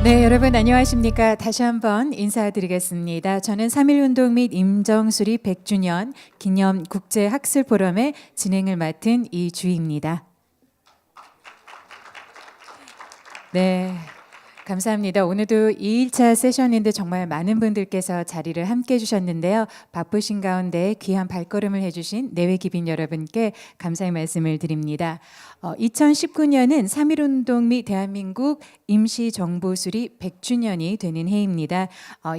네, 여러분 안녕하십니까? 다시 한번 인사드리겠습니다. 저는 3.1운동 및 임정수립 100주년 기념 국제학술 포럼의 진행을 맡은 이주희입니다. 네, 감사합니다. 오늘도 2일차 세션인데 정말 많은 분들께서 자리를 함께 해주셨는데요. 바쁘신 가운데 귀한 발걸음을 해주신 내외 기빈 여러분께 감사의 말씀을 드립니다. 2019년은 3.1운동 및 대한민국 임시정부 수립 100주년이 되는 해입니다.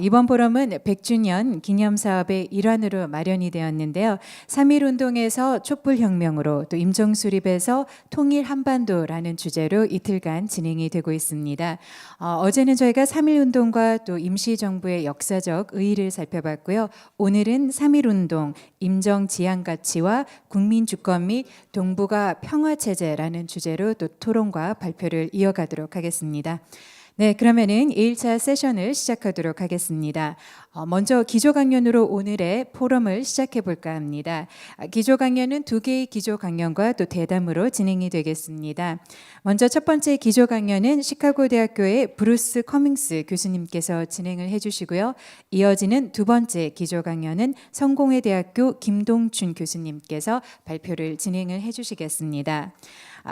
이번 포럼은 100주년 기념사업의 일환으로 마련이 되었는데요. 3.1운동에서 촛불혁명으로 또 임정수립에서 통일 한반도라는 주제로 이틀간 진행이 되고 있습니다. 어제는 저희가 3.1운동과 또 임시정부의 역사적 의의를 살펴봤고요. 오늘은 3.1운동, 임정지향가치와 국민주권 및 동북아 평화체제라는 주제로 또 토론과 발표를 이어가도록 하겠습니다. 네, 그러면은 2일차 세션을 시작하도록 하겠습니다. 먼저 기조 강연으로 오늘의 포럼을 시작해 볼까 합니다. 기조 강연은 2개의 기조 강연과 또 대담으로 진행이 되겠습니다. 먼저 첫 번째 기조 강연은 시카고 대학교의 브루스 커밍스 교수님께서 진행을 해주시고요. 이어지는 두 번째 기조 강연은 성공회 대학교 김동춘 교수님께서 발표를 진행을 해주시겠습니다.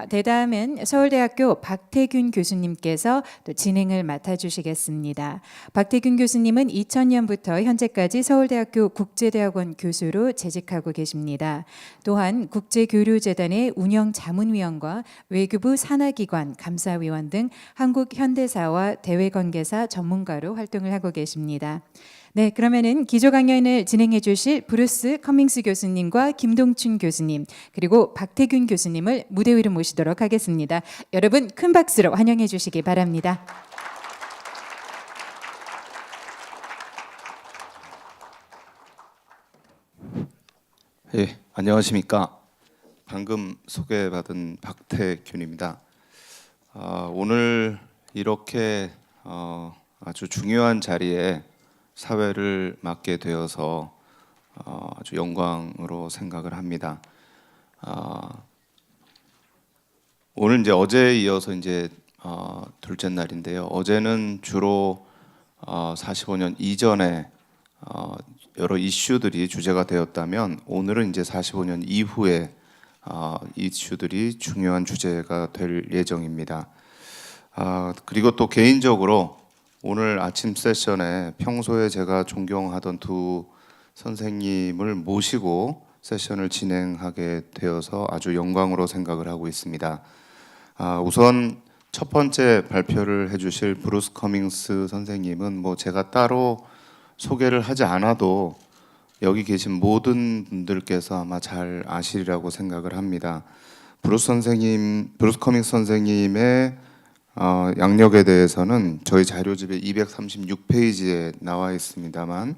대담은 서울대학교 박태균 교수님께서 또 진행을 맡아주시겠습니다. 박태균 교수님은 2000년부터 현재까지 서울대학교 국제대학원 교수로 재직하고 계십니다. 또한 국제교류재단의 운영자문위원과 외교부 산하기관 감사위원 등 한국 현대사와 대외관계사 전문가로 활동을 하고 계십니다. 네, 그러면은 기조 강연을 진행해 주실 브루스 커밍스 교수님과 김동춘 교수님 그리고 박태균 교수님을 무대 위로 모시도록 하겠습니다. 여러분 큰 박수로 환영해 주시기 바랍니다. 예, 안녕하십니까. 방금 소개받은 박태균입니다. 오늘 이렇게 아주 중요한 자리에 사회를 맡게 되어서 아주 영광으로 생각을 합니다. 오늘 이제 어제에 이어서 이제 둘째 날인데요. 어제는 주로 45년 이전에 여러 이슈들이 주제가 되었다면 오늘은 이제 45년 이후에 이슈들이 중요한 주제가 될 예정입니다. 그리고 또 개인적으로 오늘 아침 세션에 평소에 제가 존경하던 두 선생님을 모시고 세션을 진행하게 되어서 아주 영광으로 생각을 하고 있습니다. 우선 첫 번째 발표를 해주실 브루스 커밍스 선생님은 뭐 제가 따로 소개를 하지 않아도 여기 계신 모든 분들께서 아마 잘 아시리라고 생각을 합니다. 브루스 커밍스 선생님의 양력에 대해서는 저희 자료집에 236페이지에 나와 있습니다만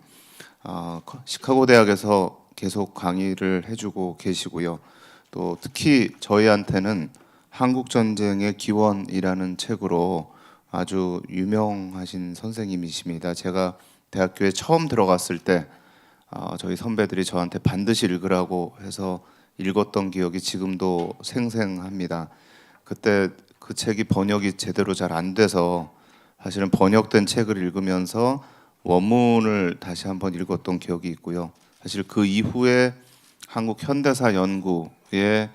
시카고 대학에서 계속 강의를 해주고 계시고요. 또 특히 저희한테는 한국 전쟁의 기원이라는 책으로 아주 유명하신 선생님이십니다. 제가 대학교에 처음 들어갔을 때 저희 선배들이 저한테 반드시 읽으라고 해서 읽었던 기억이 지금도 생생합니다. 그때 그 책이 번역이 제대로 잘 안 돼서 사실은 번역된 책을 읽으면서 원문을 다시 한번 읽었던 기억이 있고요. 사실 그 이후에 한국 현대사 연구에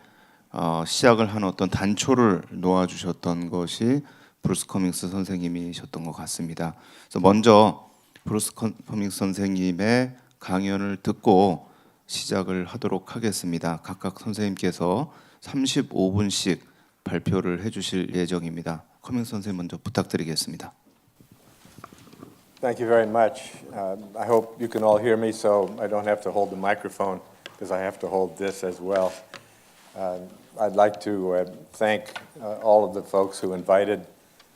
시작을 한 어떤 단초를 놓아주셨던 것이 브루스 커밍스 선생님이셨던 것 같습니다. 그래서 먼저 브루스 커밍스 선생님의 강연을 듣고 시작을 하도록 하겠습니다. 각각 선생님께서 35분씩 발표를 해주실 예정입니다. 커밍스 선생님 먼저 부탁드리겠습니다. Thank you very much. I hope you can all hear me so I don't have to hold the microphone because I have to hold this as well. I'd like to thank all of the folks who invited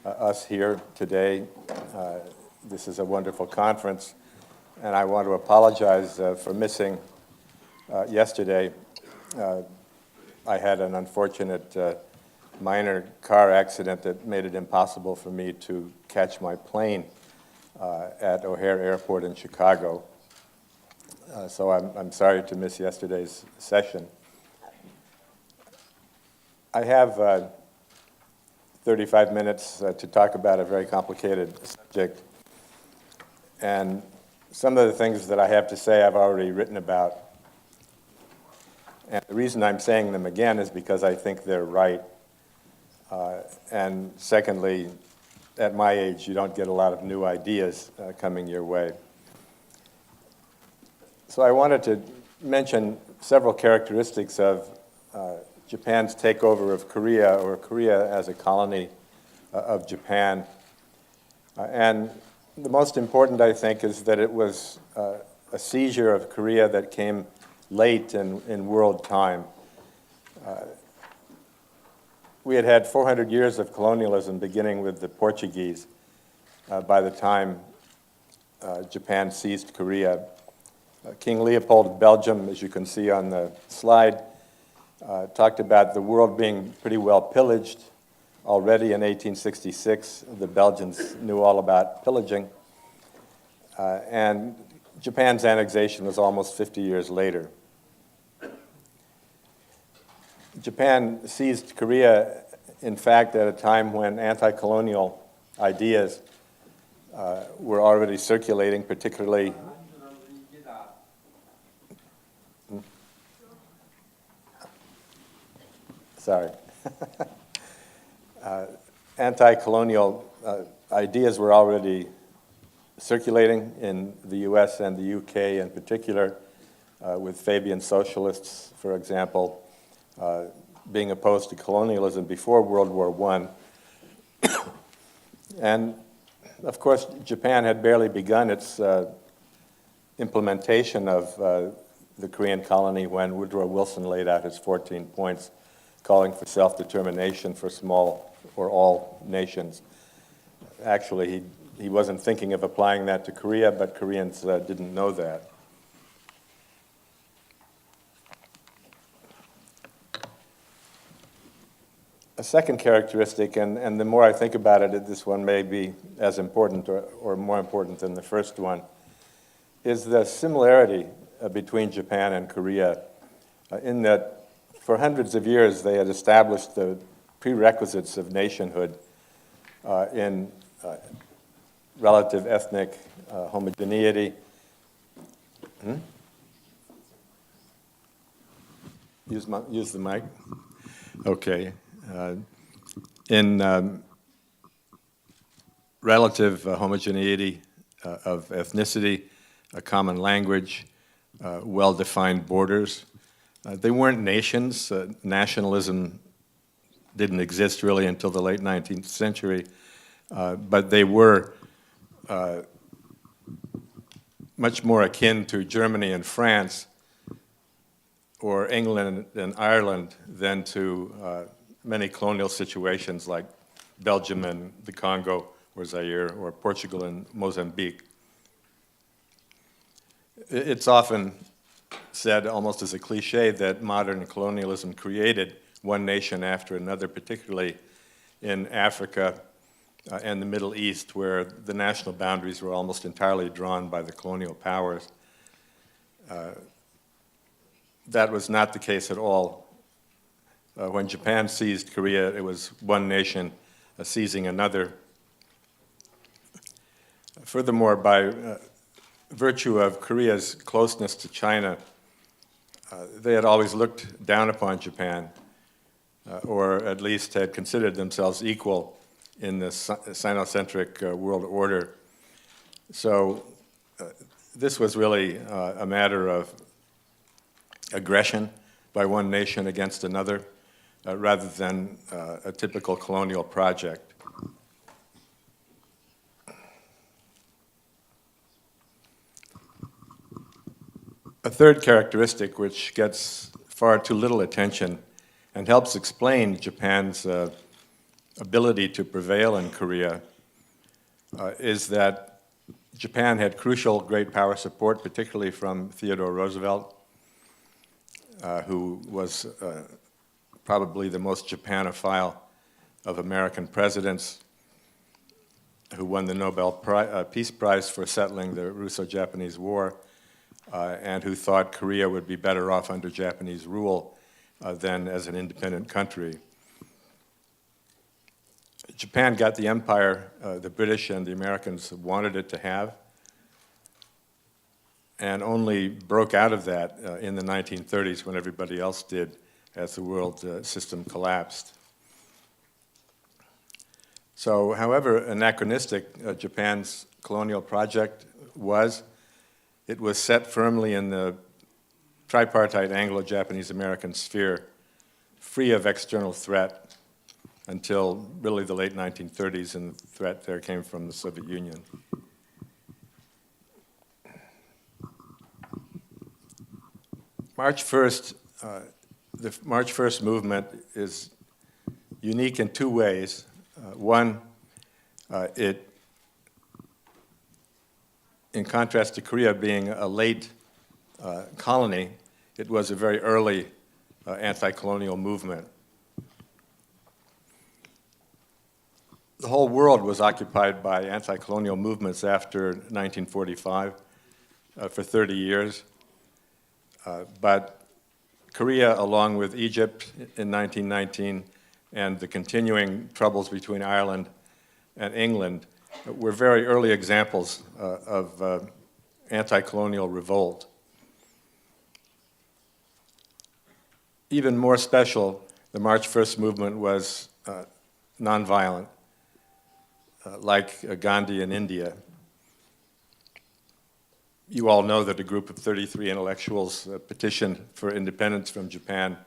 us here today. This is a wonderful conference, and I want to apologize for missing yesterday. I had an unfortunate minor car accident that made it impossible for me to catch my plane at O'Hare Airport in Chicago. So I'm sorry to miss yesterday's session. I have 35 minutes to talk about a very complicated subject. And some of the things that I have to say I've already written about. And the reason I'm saying them again is because I think they're right. And secondly, at my age, you don't get a lot of new ideas coming your way. So I wanted to mention several characteristics of Japan's takeover of Korea, or Korea as a colony of Japan. And the most important, I think, is that it was a seizure of Korea that came late in world time. We had had 400 years of colonialism, beginning with the Portuguese, by the time Japan seized Korea. King Leopold of Belgium, as you can see on the slide, talked about the world being pretty well pillaged. Already in 1866, the Belgians knew all about pillaging. And Japan's annexation was almost 50 years later. Japan seized Korea, in fact, at a time when anti-colonial ideas were already circulating, particularly anti-colonial ideas were already circulating in the US and the UK in particular, with Fabian socialists, for example, being opposed to colonialism before World War I. And of course, Japan had barely begun its implementation of the Korean colony when Woodrow Wilson laid out his 14 points calling for self-determination for small or all nations. Actually, he wasn't thinking of applying that to Korea, but Koreans didn't know that. A second characteristic, and the more I think about it, this one may be as important or more important than the first one, is the similarity between Japan and Korea, in that for hundreds of years they had established the prerequisites of nationhood in relative ethnic homogeneity. Use the mic. Okay. In relative homogeneity of ethnicity, a common language, well-defined borders. They weren't nations. Nationalism didn't exist really until the late 19th century, but they were much more akin to Germany and France or England and Ireland than to many colonial situations like Belgium and the Congo or Zaire, or Portugal and Mozambique. It's often said, almost as a cliche, that modern colonialism created one nation after another, particularly in Africa and the Middle East, where the national boundaries were almost entirely drawn by the colonial powers. That was not the case at all. When Japan seized Korea, it was one nation seizing another. Furthermore, by virtue of Korea's closeness to China, they had always looked down upon Japan, or at least had considered themselves equal in the Sinocentric world order. So this was really a matter of aggression by one nation against another, rather than a typical colonial project. A third characteristic, which gets far too little attention and helps explain Japan's ability to prevail in Korea, is that Japan had crucial great power support, particularly from Theodore Roosevelt, who was probably the most Japanophile of American presidents, who won the Nobel Peace Prize for settling the Russo-Japanese War, and who thought Korea would be better off under Japanese rule than as an independent country. Japan got the empire the British and the Americans wanted it to have, and only broke out of that in the 1930s when everybody else did, as the world system collapsed. So, however anachronistic Japan's colonial project was, it was set firmly in the tripartite Anglo-Japanese-American sphere, free of external threat until really the late 1930s, and the threat there came from the Soviet Union. March 1st, the March 1st movement is unique in two ways. One, it, in contrast to Korea being a late colony, it was a very early anti-colonial movement. The whole world was occupied by anti-colonial movements after 1945 for 30 years. But Korea, along with Egypt in 1919, and the continuing troubles between Ireland and England, were very early examples of anti-colonial revolt. Even more special, the March 1st movement was nonviolent, like Gandhi in India. You all know that a group of 33 intellectuals petitioned for independence from Japan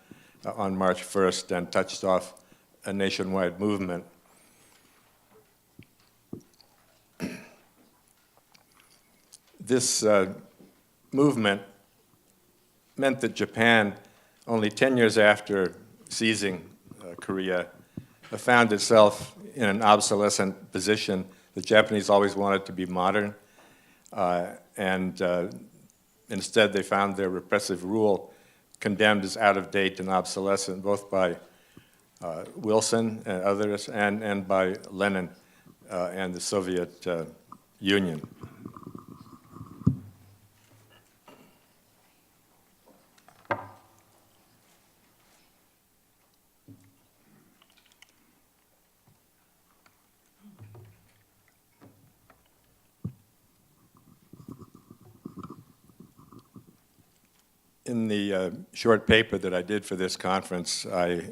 on March 1st and touched off a nationwide movement. This movement meant that Japan, only 10 years after seizing Korea, found itself in an obsolescent position. The Japanese always wanted to be modern, and instead they found their repressive rule condemned as out of date and obsolescent, both by Wilson and others, and by Lenin and the Soviet Union. In the short paper that I did for this conference, I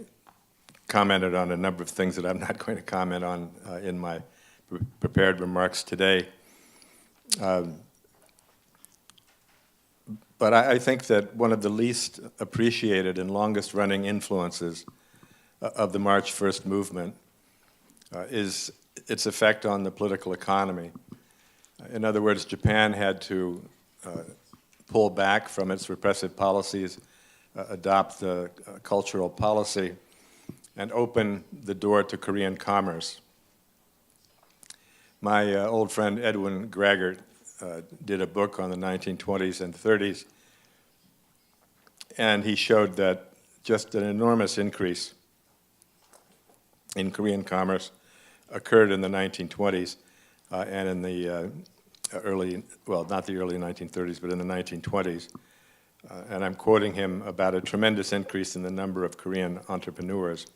commented on a number of things that I'm not going to comment on in my prepared remarks today. But I think that one of the least appreciated and longest running influences of the March 1st movement is its effect on the political economy. In other words, Japan had to pull back from its repressive policies, adopt the cultural policy, and open the door to Korean commerce. My old friend Edwin Graggart did a book on the 1920s and 30s, and he showed that just an enormous increase in Korean commerce occurred in the 1920s and in the early, well, not the early 1930s, but in the 1920s. And I'm quoting him about a tremendous increase in the number of Korean entrepreneurs.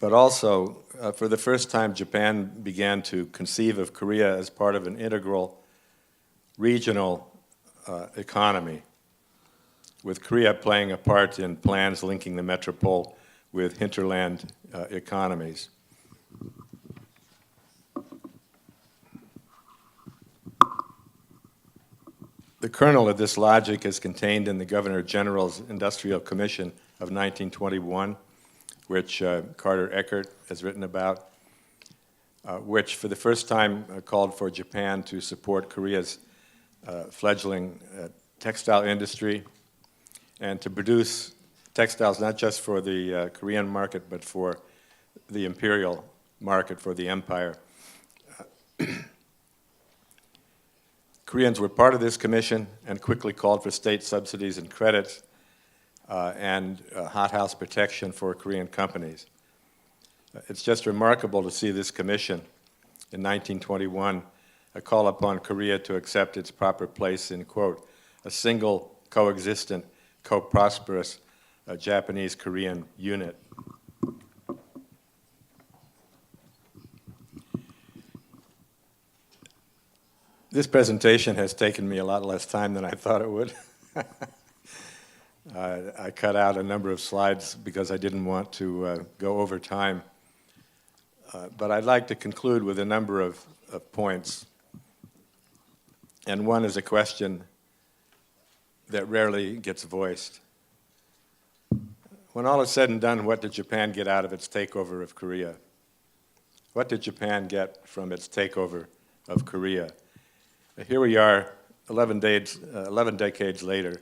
But also, for the first time, Japan began to conceive of Korea as part of an integral regional economy, with Korea playing a part in plans linking the metropole with hinterland economies. The kernel of this logic is contained in the Governor General's Industrial Commission of 1921, which Carter Eckert has written about, which for the first time called for Japan to support Korea's fledgling textile industry and to produce textiles not just for the Korean market, but for the imperial market, for the empire. Koreans were part of this commission and quickly called for state subsidies and credits and hothouse protection for Korean companies. It's just remarkable to see this commission in 1921 call upon Korea to accept its proper place in, quote, a single, coexistent, co-prosperous Japanese-Korean unit. This presentation has taken me a lot less time than I thought it would. I cut out a number of slides because I didn't want to go over time. But I'd like to conclude with a number of points. And one is a question that rarely gets voiced. When all is said and done, what did Japan get out of its takeover of Korea? What did Japan get from its takeover of Korea? Here we are, 11 decades later,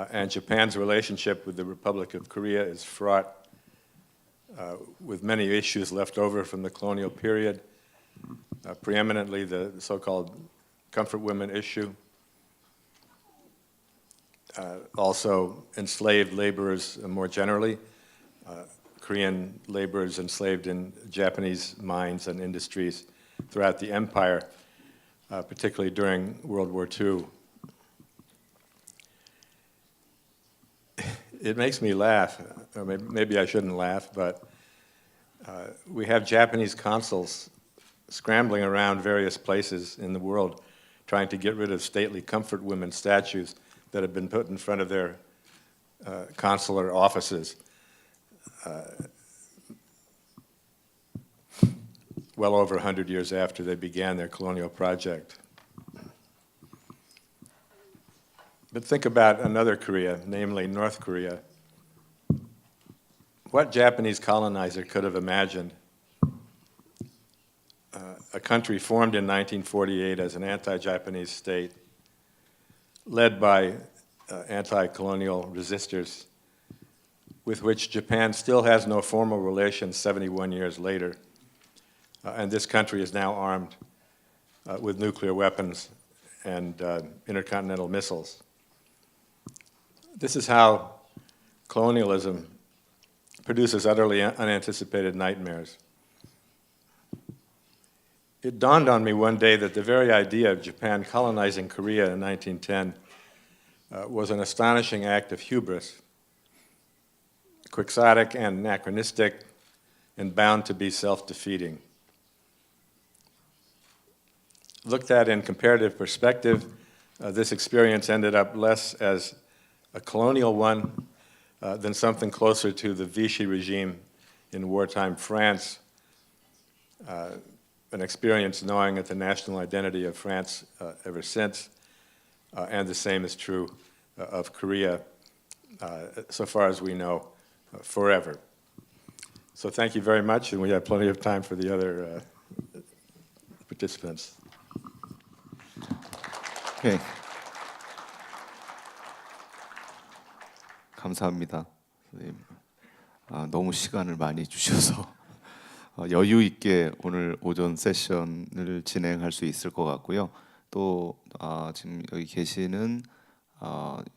and Japan's relationship with the Republic of Korea is fraught with many issues left over from the colonial period, preeminently the so-called comfort women issue, also enslaved laborers more generally, Korean laborers enslaved in Japanese mines and industries throughout the empire, particularly during World War II. It makes me laugh, or maybe I shouldn't laugh, but we have Japanese consuls scrambling around various places in the world trying to get rid of stately comfort women statues that have been put in front of their consular offices. Well over 100 years after they began their colonial project. But think about another Korea, namely North Korea. What Japanese colonizer could have imagined a country formed in 1948 as an anti-Japanese state, led by anti-colonial resistors, with which Japan still has no formal relations 71 years later. And this country is now armed with nuclear weapons and intercontinental missiles. This is how colonialism produces utterly unanticipated nightmares. It dawned on me one day that the very idea of Japan colonizing Korea in 1910 was an astonishing act of hubris, quixotic and anachronistic, and bound to be self-defeating. Looked at in comparative perspective, this experience ended up less as a colonial one than something closer to the Vichy regime in wartime France, an experience gnawing at the national identity of France ever since, and the same is true of Korea, so far as we know, forever. So thank you very much, and we have plenty of time for the other participants. 네. 감사합니다, 선생님. 너무 시간을 많이 주셔서 여유 있게 오늘 오전 세션을 진행할 수 있을 것 같고요. 또 지금 여기 계시는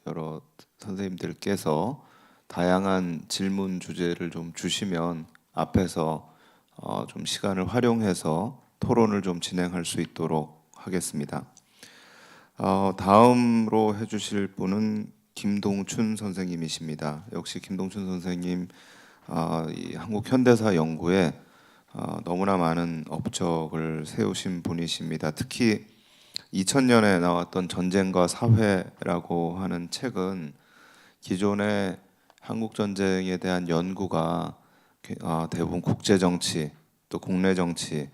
여러 선생님들께서 다양한 질문 주제를 좀 주시면 앞에서 좀 시간을 활용해서 토론을 좀 진행할 수 있도록 하겠습니다. 다음으로 해주실 분은 김동춘 선생님이십니다. 역시 김동춘 선생님 이 한국 현대사 연구에 너무나 많은 업적을 세우신 분이십니다. 특히 2000년에 나왔던 전쟁과 사회라고 하는 책은 기존의 한국 전쟁에 대한 연구가 대부분 국제 정치, 또 국내 정치,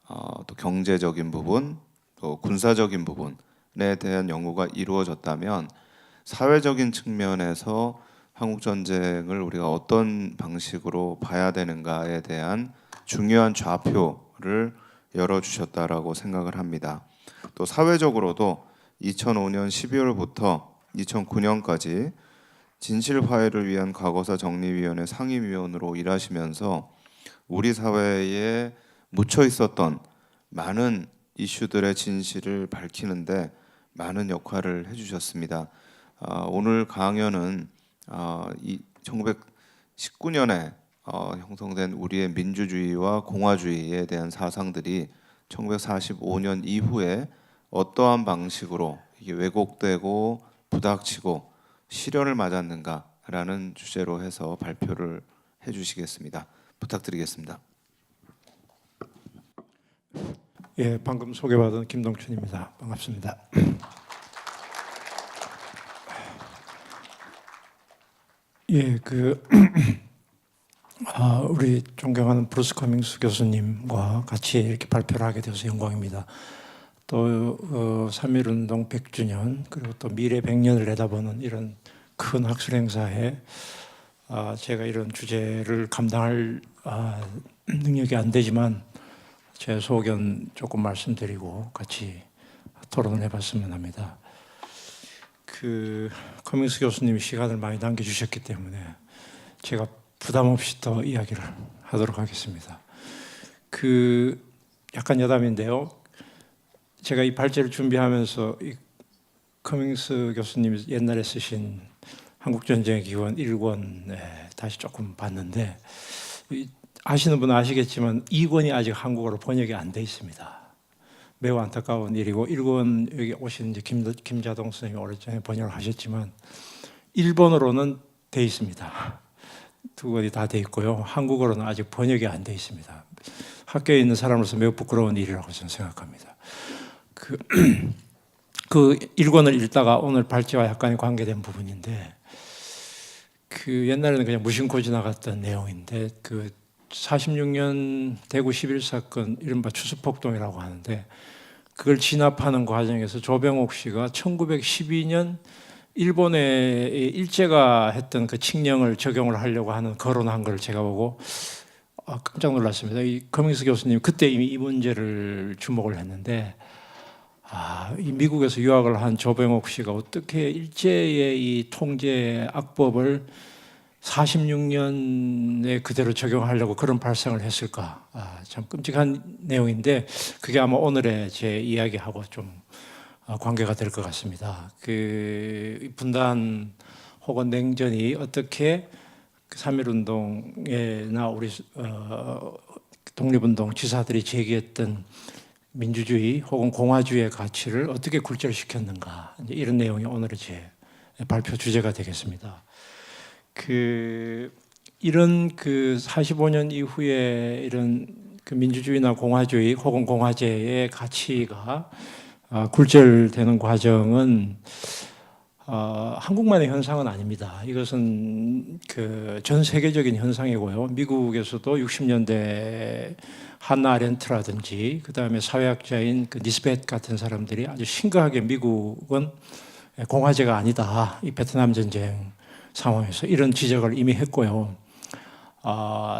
또 경제적인 부분, 또 군사적인 부분에 대한 연구가 이루어졌다면 사회적인 측면에서 한국 전쟁을 우리가 어떤 방식으로 봐야 되는가에 대한 중요한 좌표를 열어주셨다라고 생각을 합니다. 또 사회적으로도 2005년 12월부터 2009년까지 진실화해를 위한 과거사 정리위원회 상임위원으로 일하시면서 우리 사회에 묻혀 있었던 많은 이슈들의 진실을 밝히는데 많은 역할을 해주셨습니다. 오늘 강연은 1919년에 형성된 우리의 민주주의와 공화주의에 대한 사상들이 1945년 이후에 어떠한 방식으로 이게 왜곡되고 부닥치고 시련을 맞았는가라는 주제로 해서 발표를 해주시겠습니다. 부탁드리겠습니다. 예, 방금 소개받은 김동춘입니다. 반갑습니다. 예, 우리 존경하는 브루스 커밍스 교수님과 같이 이렇게 발표를 하게 되어서 영광입니다. 또 3.1운동 100주년 그리고 또 미래 100년을 내다보는 이런 큰 학술 행사에 제가 이런 주제를 감당할 능력이 안 되지만 제 소견 조금 말씀드리고 같이 토론을 해봤으면 합니다. 커밍스 교수님이 시간을 많이 남겨주셨기 때문에 제가 부담 없이 더 이야기를 하도록 하겠습니다. 약간 여담인데요. 제가 이 발제를 준비하면서 이 커밍스 교수님이 옛날에 쓰신 한국전쟁의 기원 1권 다시 조금 봤는데 아시는 분은 아시겠지만 2권이 아직 한국어로 번역이 안 돼 있습니다. 매우 안타까운 일이고 1권 여기 오신 이제 김자동 선생님이 오래전에 번역을 하셨지만 일본어로는 돼 있습니다. 두 권이 다 돼 있고요. 한국어로는 아직 번역이 안 돼 있습니다. 학교에 있는 사람으로서 매우 부끄러운 일이라고 저는 생각합니다. 그 1권을 읽다가 오늘 발제와 약간의 관계된 부분인데 옛날에는 그냥 무심코 지나갔던 내용인데 46년 대구 11사건 이른바 추수폭동이라고 하는데 그걸 진압하는 과정에서 조병옥 씨가 1912년 일본에 일제가 했던 그 칙령을 적용을 하려고 하는 거론한 걸 제가 보고 깜짝 놀랐습니다. 이 커밍스 교수님 그때 이미 이 문제를 주목을 했는데 이 미국에서 유학을 한 조병옥 씨가 어떻게 일제의 이 통제 악법을 46년에 그대로 적용하려고 그런 발상을 했을까? 참 끔찍한 내용인데 그게 아마 오늘의 제 이야기하고 좀 관계가 될 것 같습니다. 분단 혹은 냉전이 어떻게 3.1운동에나 우리 독립운동 지사들이 제기했던 민주주의 혹은 공화주의의 가치를 어떻게 굴절시켰는가 이런 내용이 오늘의 제 발표 주제가 되겠습니다. 이런 45년 이후에 이런 민주주의나 공화주의 혹은 공화제의 가치가 굴절되는 과정은 한국만의 현상은 아닙니다. 이것은 전 세계적인 현상이고요. 미국에서도 60년대 한나 아렌트라든지 그 다음에 사회학자인 니스벳 같은 사람들이 아주 심각하게 미국은 공화제가 아니다. 이 베트남 전쟁 상황에서 이런 지적을 이미 했고요.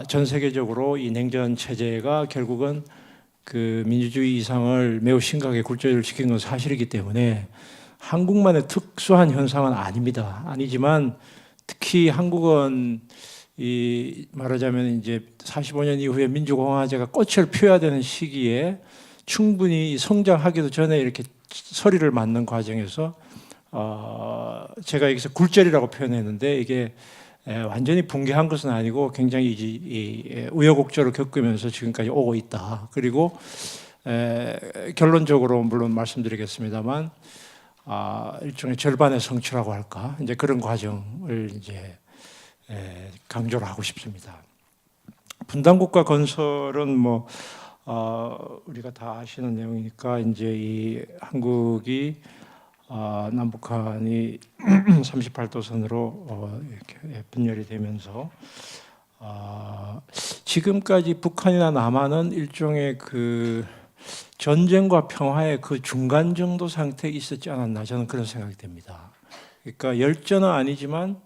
전 세계적으로 이 냉전 체제가 결국은 민주주의 이상을 매우 심각하게 굴절시킨 건 사실이기 때문에 한국만의 특수한 현상은 아닙니다. 아니지만 특히 한국은 말하자면 이제 45년 이후에 민주공화제가 꽃을 피워야 되는 시기에 충분히 성장하기도 전에 이렇게 서리를 맞는 과정에서 제가 여기서 굴절이라고 표현했는데 이게 완전히 붕괴한 것은 아니고 굉장히 우여곡절을 겪으면서 지금까지 오고 있다. 그리고 결론적으로 물론 말씀드리겠습니다만 일종의 절반의 성취라고 할까 이제 그런 과정을 이제 강조를 하고 싶습니다. 분단국가 건설은 우리가 다 아시는 내용이니까 이제 이 한국이 남북한이 38도선으로 이렇게 분열이 되면서 지금까지 북한이나 남한은 일종의 전쟁과 평화의 중간 정도 상태에 있었지 않았나 저는 그런 생각이 됩니다. 그러니까 열전은 아니지만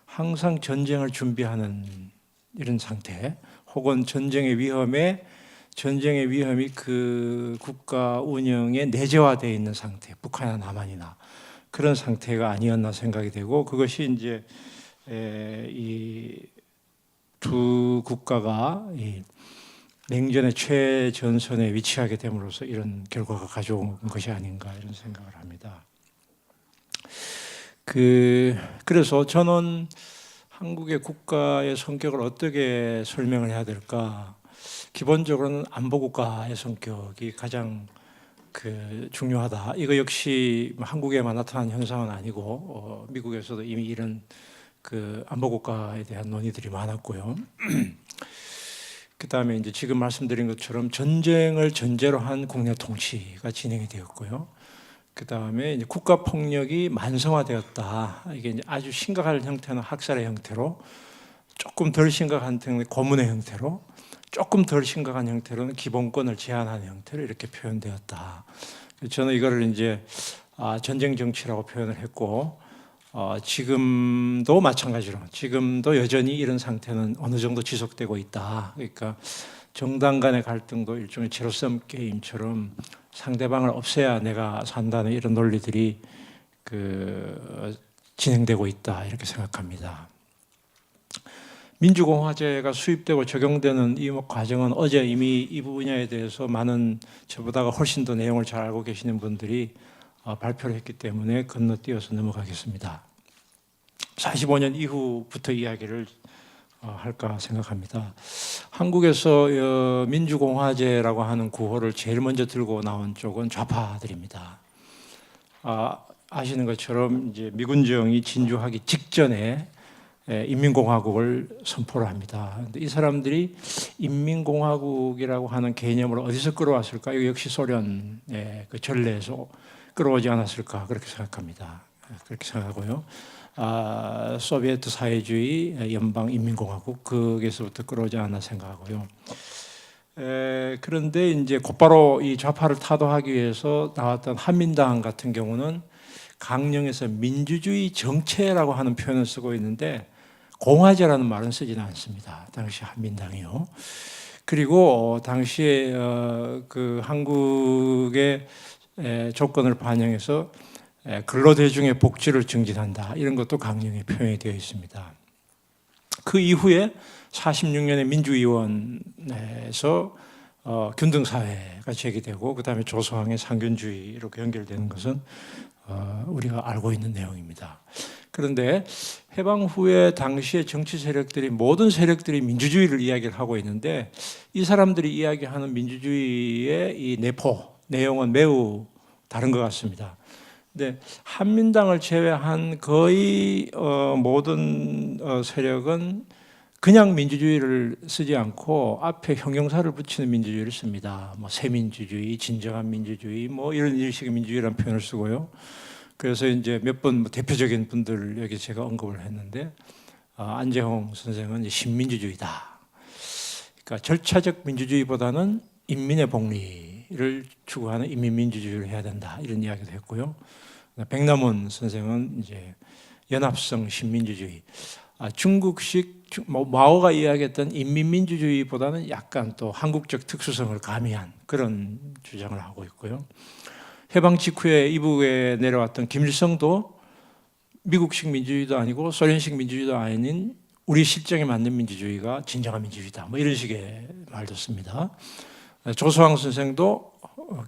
항상 전쟁을 준비하는 이런 상태 혹은 전쟁의 위험이 국가 운영에 내재화되어 있는 상태, 북한이나 남한이나 그런 상태가 아니었나 생각이 되고 그것이 이제 이 두 국가가 냉전의 최전선에 위치하게 됨으로써 이런 결과가 가져온 것이 아닌가 이런 생각을 합니다. 그래서 저는 한국의 국가의 성격을 어떻게 설명을 해야 될까? 기본적으로는 안보국가의 성격이 가장 중요하다. 이거 역시 한국에만 나타난 현상은 아니고 미국에서도 이미 이런 안보국가에 대한 논의들이 많았고요. 그다음에 이제 지금 말씀드린 것처럼 전쟁을 전제로 한 국내 통치가 진행이 되었고요. 그다음에 이제 국가 폭력이 만성화되었다. 이게 이제 아주 심각한 형태는 학살의 형태로, 조금 덜 심각한 형태는 고문의 형태로, 조금 덜 심각한 형태로는 기본권을 제한하는 형태로 이렇게 표현되었다. 저는 이거를 이제 전쟁 정치라고 표현을 했고, 지금도 마찬가지로 지금도 여전히 이런 상태는 어느 정도 지속되고 있다. 그러니까 정당 간의 갈등도 일종의 제로섬 게임처럼 상대방을 없애야 내가 산다는 이런 논리들이 진행되고 있다, 이렇게 생각합니다. 민주공화제가 수입되고 적용되는 이 과정은 어제 이미 이 분야에 대해서 많은, 저보다가 훨씬 더 내용을 잘 알고 계시는 분들이 발표를 했기 때문에 건너뛰어서 넘어가겠습니다. 45년 이후부터 이야기를 할까 생각합니다. 한국에서 민주공화제라고 하는 구호를 제일 먼저 들고 나온 쪽은 좌파들입니다. 아시는 것처럼 이제 미군정이 진주하기 직전에 인민공화국을 선포를 합니다. 근데 이 사람들이 인민공화국이라고 하는 개념을 어디서 끌어왔을까? 이거 역시 소련의 그 전례에서 끌어오지 않았을까, 그렇게 생각합니다. 그렇게 생각하고요. 소비에트 사회주의 연방인민공화국, 거기서부터 끌어오지 않았나 생각하고요. 그런데 이제 곧바로 이 좌파를 타도하기 위해서 나왔던 한민당 같은 경우는 강령에서 민주주의 정체라고 하는 표현을 쓰고 있는데 공화제라는 말은 쓰지는 않습니다. 당시 한민당이요. 그리고 당시에 그 한국의 조건을 반영해서 근로대중의 복지를 증진한다, 이런 것도 강령에 표현이 되어 있습니다. 그 이후에 46년에 민주위원회에서 균등사회가 제기되고, 그 다음에 조소왕의 상균주의로 연결되는 것은 우리가 알고 있는 내용입니다. 그런데 해방 후에 당시의 정치 세력들이, 모든 세력들이 민주주의를 이야기를 하고 있는데, 이 사람들이 이야기하는 민주주의의 이 내용은 매우 다른 것 같습니다. 근데 한민당을 제외한 거의 모든 세력은 그냥 민주주의를 쓰지 않고 앞에 형용사를 붙이는 민주주의를 씁니다. 뭐 새민주주의, 진정한 민주주의, 뭐 이런 식의 민주주의라는 표현을 쓰고요. 그래서 이제 몇 번 대표적인 분들 여기 제가 언급을 했는데, 안재홍 선생은 이제 신민주주의다. 그러니까 절차적 민주주의보다는 인민의 복리를 추구하는 인민민주주의를 해야 된다, 이런 이야기도 했고요. 백남원 선생은 이제 연합성 신민주주의, 중국식 마오가 이야기했던 인민민주주의보다는 약간 또 한국적 특수성을 가미한 그런 주장을 하고 있고요. 해방 직후에 이북에 내려왔던 김일성도 미국식 민주주의도 아니고 소련식 민주주의도 아닌 우리 실정에 맞는 민주주의가 진정한 민주주의다, 뭐 이런 식의 말도 씁니다. 조소왕 선생도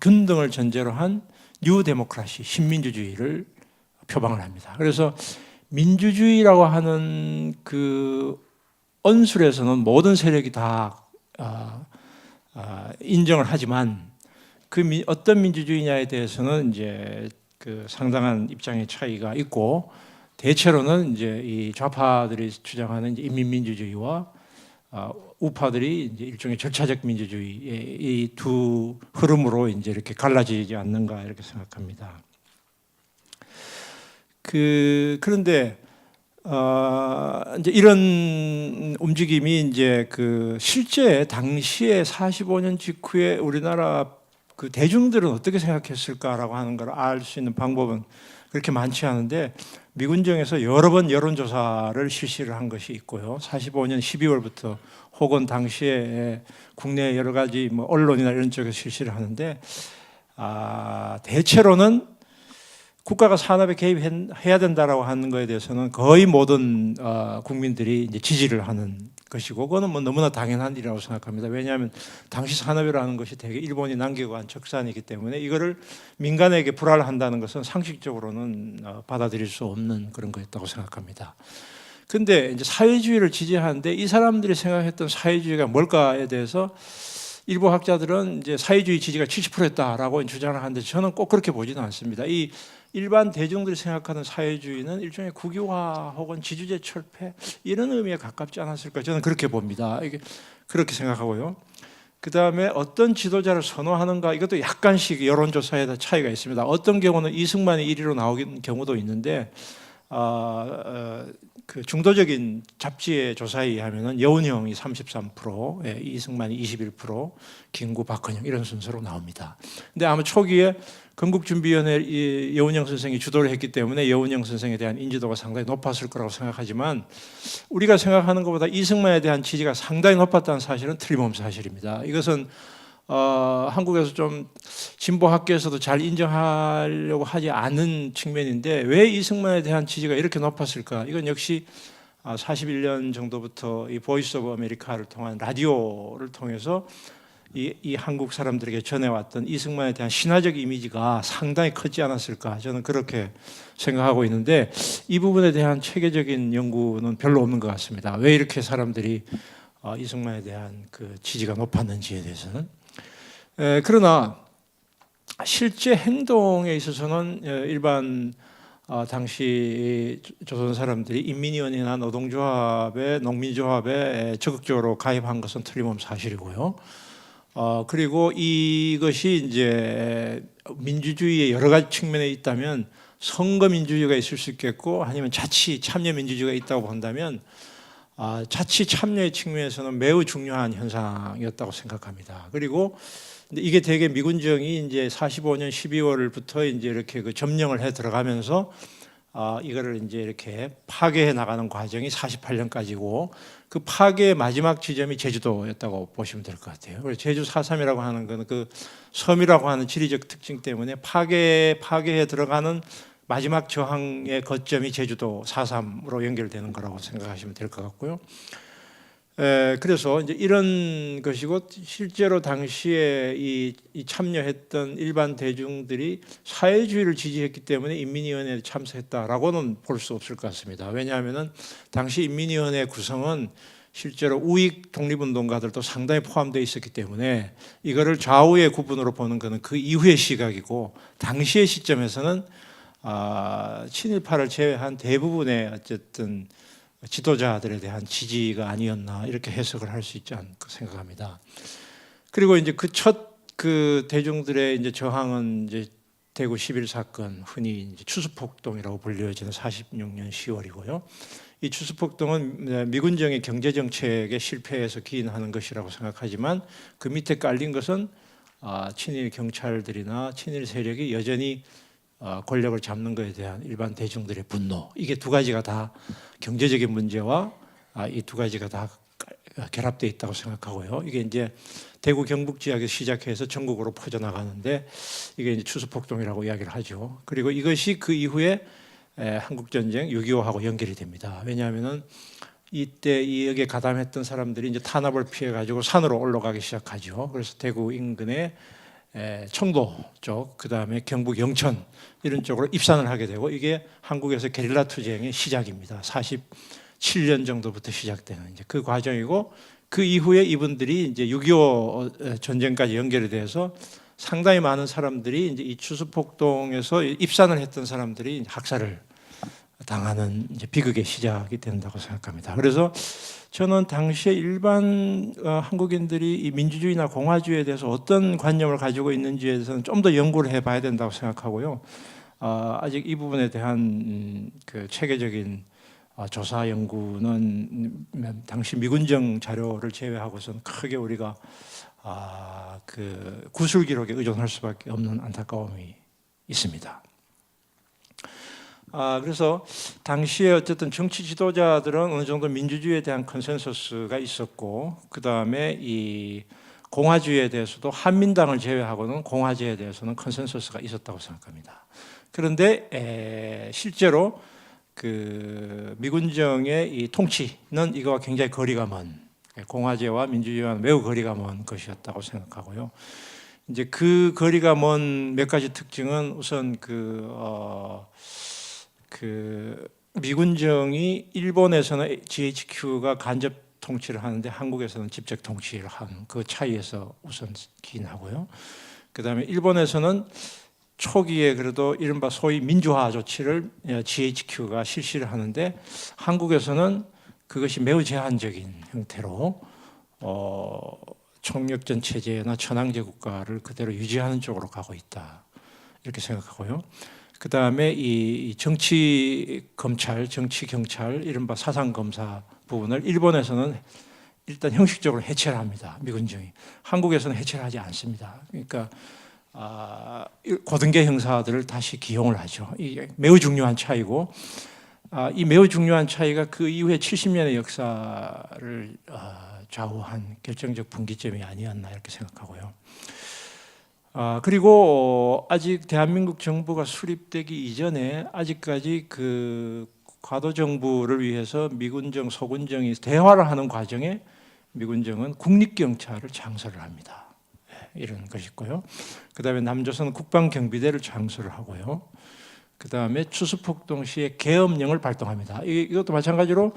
균등을 전제로 한 뉴 데모크라시, 신민주주의를 표방을 합니다. 그래서 민주주의라고 하는 그 언술에서는 모든 세력이 다 인정을 하지만, 그 어떤 민주주의냐에 대해서는 이제 그 상당한 입장의 차이가 있고, 대체로는 이제 이 좌파들이 주장하는 이제 인민민주주의와 우파들이 이제 일종의 절차적 민주주의의 이 두 흐름으로 이제 이렇게 갈라지지 않는가, 이렇게 생각합니다. 그런데 이제 이런 움직임이 이제 그 실제 당시에 45년 직후에 우리나라 그 대중들은 어떻게 생각했을까라고 하는 걸 알 수 있는 방법은 그렇게 많지 않은데, 미군정에서 여러 번 여론조사를 실시를 한 것이 있고요. 45년 12월부터 혹은 당시에 국내 여러 가지 뭐 언론이나 이런 쪽에서 실시를 하는데, 대체로는 국가가 산업에 개입해야 된다라고 하는 것에 대해서는 거의 모든 국민들이 이제 지지를 하는 것이고, 그거는 뭐 너무나 당연한 일이라고 생각합니다. 왜냐하면 당시 산업이라는 것이 대개 일본이 남기고 간 적산이기 때문에 이거를 민간에게 불화한다는 것은 상식적으로는 받아들일 수 없는 그런 거였다고 생각합니다. 근데 이제 사회주의를 지지하는데, 이 사람들이 생각했던 사회주의가 뭘까에 대해서 일부 학자들은 이제 사회주의 지지가 70%였다라고 주장을 하는데, 저는 꼭 그렇게 보지는 않습니다. 이 일반 대중들이 생각하는 사회주의는 일종의 국유화 혹은 지주제 철폐 이런 의미에 가깝지 않았을까 저는 그렇게 봅니다. 이게 그렇게 생각하고요. 그 다음에 어떤 지도자를 선호하는가 이것도 약간씩 여론조사에 다 차이가 있습니다. 어떤 경우는 이승만이 1위로 나오는 경우도 있는데 그 중도적인 잡지의 조사에 의하면은 여운형이 33%, 이승만이 21%, 김구, 박헌영 이런 순서로 나옵니다. 근데 아마 초기에 건국준비위원회 여운형 선생이 주도를 했기 때문에 여운형 선생에 대한 인지도가 상당히 높았을 거라고 생각하지만 우리가 생각하는 것보다 이승만에 대한 지지가 상당히 높았다는 사실은 틀림없는 사실입니다. 이것은 한국에서 좀 진보 학계에서도 잘 인정하려고 하지 않은 측면인데 왜 이승만에 대한 지지가 이렇게 높았을까? 이건 역시 41년 정도부터 이 보이스 오브 아메리카를 통한 라디오를 통해서 이 한국 사람들에게 전해왔던 이승만에 대한 신화적 이미지가 상당히 컸지 않았을까 저는 그렇게 생각하고 있는데 이 부분에 대한 체계적인 연구는 별로 없는 것 같습니다. 왜 이렇게 사람들이 이승만에 대한 그 지지가 높았는지에 대해서는 그러나 실제 행동에 있어서는 일반 당시 조선 사람들이 인민위원회나 노동조합에 농민조합에 적극적으로 가입한 것은 틀림없는 사실이고요. 그리고 이것이 이제 민주주의의 여러 가지 측면에 있다면 선거 민주주의가 있을 수 있겠고 아니면 자치 참여 민주주의가 있다고 본다면 자치 참여의 측면에서는 매우 중요한 현상이었다고 생각합니다. 그리고 이게 대개 미군정이 이제 45년 12월부터 이제 이렇게 그 점령을 해 들어가면서 이거를 이제 이렇게 파괴해 나가는 과정이 48년까지고 그 파괴의 마지막 지점이 제주도였다고 보시면 될 것 같아요. 그래서 제주 4.3이라고 하는 건 그 섬이라고 하는 지리적 특징 때문에 파괴해 들어가는 마지막 저항의 거점이 제주도 4.3으로 연결되는 거라고 생각하시면 될 것 같고요. 그래서 이제 이런 것이고 실제로 당시에 이 참여했던 일반 대중들이 사회주의를 지지했기 때문에 인민위원회에 참석했다라고는 볼 수 없을 것 같습니다. 왜냐하면은 당시 인민위원회 구성은 실제로 우익 독립운동가들도 상당히 포함되어 있었기 때문에 이거를 좌우의 구분으로 보는 것은 그 이후의 시각이고 당시의 시점에서는 친일파를 제외한 대부분의 어쨌든 지도자들에 대한 지지가 아니었나 이렇게 해석을 할 수 있지 않을까 생각합니다. 그리고 이제 그 첫 그 대중들의 이제 저항은 이제 대구 11 사건, 흔히 이제 추수폭동이라고 불려지는 46년 10월이고요. 이 추수폭동은 미군정의 경제 정책의 실패에서 기인하는 것이라고 생각하지만 그 밑에 깔린 것은 친일 경찰들이나 친일 세력이 여전히 권력을 잡는 것에 대한 일반 대중들의 분노 이게 두 가지가 다 경제적인 문제와 이 두 가지가 다 결합되어 있다고 생각하고요. 이게 이제 대구 경북 지역에서 시작해서 전국으로 퍼져나가는데 이게 이제 추수폭동이라고 이야기를 하죠. 그리고 이것이 그 이후에 한국전쟁 6.25하고 연결이 됩니다. 왜냐하면은 이때 여기에 가담했던 사람들이 이제 탄압을 피해 가지고 산으로 올라가기 시작하죠. 그래서 대구 인근에 청도 쪽, 그 다음에 경북 영천 이런 쪽으로 입산을 하게 되고 이게 한국에서 게릴라 투쟁의 시작입니다. 47년 정도부터 시작되는 이제 그 과정이고 그 이후에 이분들이 이제 6.25 전쟁까지 연결이 돼서 상당히 많은 사람들이 이제 이 추수폭동에서 입산을 했던 사람들이 이제 학살을 당하는 이제 비극의 시작이 된다고 생각합니다. 그래서 저는 당시에 일반 한국인들이 이 민주주의나 공화주의에 대해서 어떤 관념을 가지고 있는지에 대해서는 좀 더 연구를 해봐야 된다고 생각하고요. 아직 이 부분에 대한 그 체계적인 조사 연구는 당시 미군정 자료를 제외하고서는 크게 우리가 그 구술 기록에 의존할 수밖에 없는 안타까움이 있습니다. 그래서 당시에 어쨌든 정치 지도자들은 어느 정도 민주주의에 대한 컨센서스가 있었고 그 다음에 이 공화주의에 대해서도 한민당을 제외하고는 공화제에 대해서는 컨센서스가 있었다고 생각합니다. 그런데 실제로 그 미군정의 이 통치는 이거와 굉장히 거리가 먼 공화제와 민주주의와는 매우 거리가 먼 것이었다고 생각하고요. 이제 그 거리가 먼 몇 가지 특징은 우선 그 미군정이 일본에서는 GHQ가 간접 통치를 하는데 한국에서는 직접 통치를 한 그 차이에서 우선 기인하고요. 그 다음에 일본에서는 초기에 그래도 이른바 소위 민주화 조치를 GHQ가 실시를 하는데 한국에서는 그것이 매우 제한적인 형태로 총력전 체제나 천황제 국가를 그대로 유지하는 쪽으로 가고 있다 이렇게 생각하고요. 그 다음에 이 정치 검찰, 정치 경찰, 이른바 사상 검사 부분을 일본에서는 일단 형식적으로 해체를 합니다. 미군정이. 한국에서는 해체를 하지 않습니다. 그러니까 고등계 형사들을 다시 기용을 하죠. 이게 매우 중요한 차이고, 이 매우 중요한 차이가 그 이후에 70년의 역사를 좌우한 결정적 분기점이 아니었나 이렇게 생각하고요. 그리고 아직 대한민국 정부가 수립되기 이전에 아직까지 그 과도 정부를 위해서 미군정, 소군정이 대화를 하는 과정에 미군정은 국립경찰을 창설을 합니다. 이런 것이 있고요. 그 다음에 남조선 국방경비대를 창설을 하고요. 그 다음에 추수폭동 시에 계엄령을 발동합니다. 이것도 마찬가지로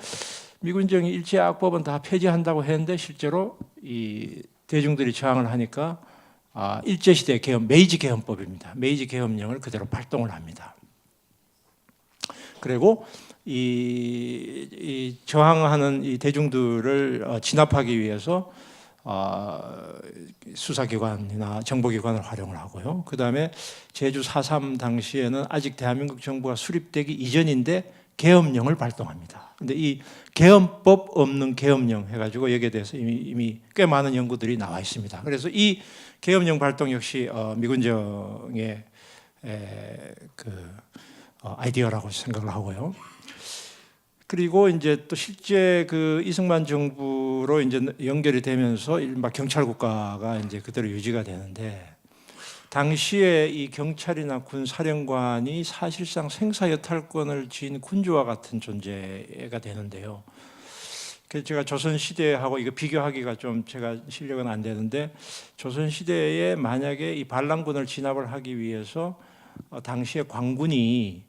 미군정이 일제악법은 다 폐지한다고 했는데 실제로 이 대중들이 저항을 하니까 일제시대 계엄, 메이지 계엄법입니다. 메이지 계엄령을 그대로 발동을 합니다. 그리고 이 저항하는 이 대중들을 진압하기 위해서 수사기관이나 정보기관을 활용을 하고요. 그 다음에 제주 4.3 당시에는 아직 대한민국 정부가 수립되기 이전인데 계엄령을 발동합니다. 근데 이 계엄법 없는 계엄령 해가지고 여기에 대해서 이미 꽤 많은 연구들이 나와 있습니다. 그래서 이 계엄령 발동 역시 미군정의 아이디어라고 생각을 하고요. 그리고 이제 또 실제 그 이승만 정부로 이제 연결이 되면서 이른바 경찰 국가가 이제 그대로 유지가 되는데, 당시에 이 경찰이나 군 사령관이 사실상 생사 여탈권을 쥔 군주와 같은 존재가 되는데요. 그래서 제가 조선 시대하고 이거 비교하기가 좀 제가 실력은 안 되는데, 조선 시대에 만약에 이 반란군을 진압을 하기 위해서 당시에 관군이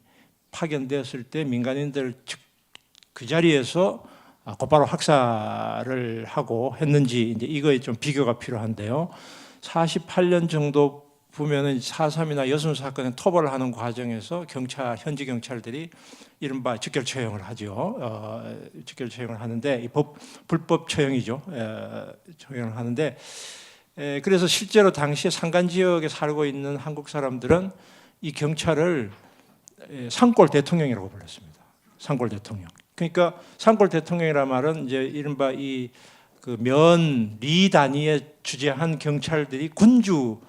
파견되었을 때 민간인들 그 자리에서 곧바로 학살을 하고 했는지 이제 이거에 좀 비교가 필요한데요. 48년 정도 보면은 4.3이나 여순 사건의 토벌을 하는 과정에서 현지 경찰들이 이른바 직결 처형을 하죠. 직결 처형을 하는데 이 불법 처형이죠. 처형을 하는데 그래서 실제로 당시에 산간 지역에 살고 있는 한국 사람들은 이 경찰을 산골 대통령이라고 불렀습니다. 산골 대통령. 그러니까 산골 대통령이란 말은 이제 이른바 이 그 리 단위에 주재한 경찰들이 군주,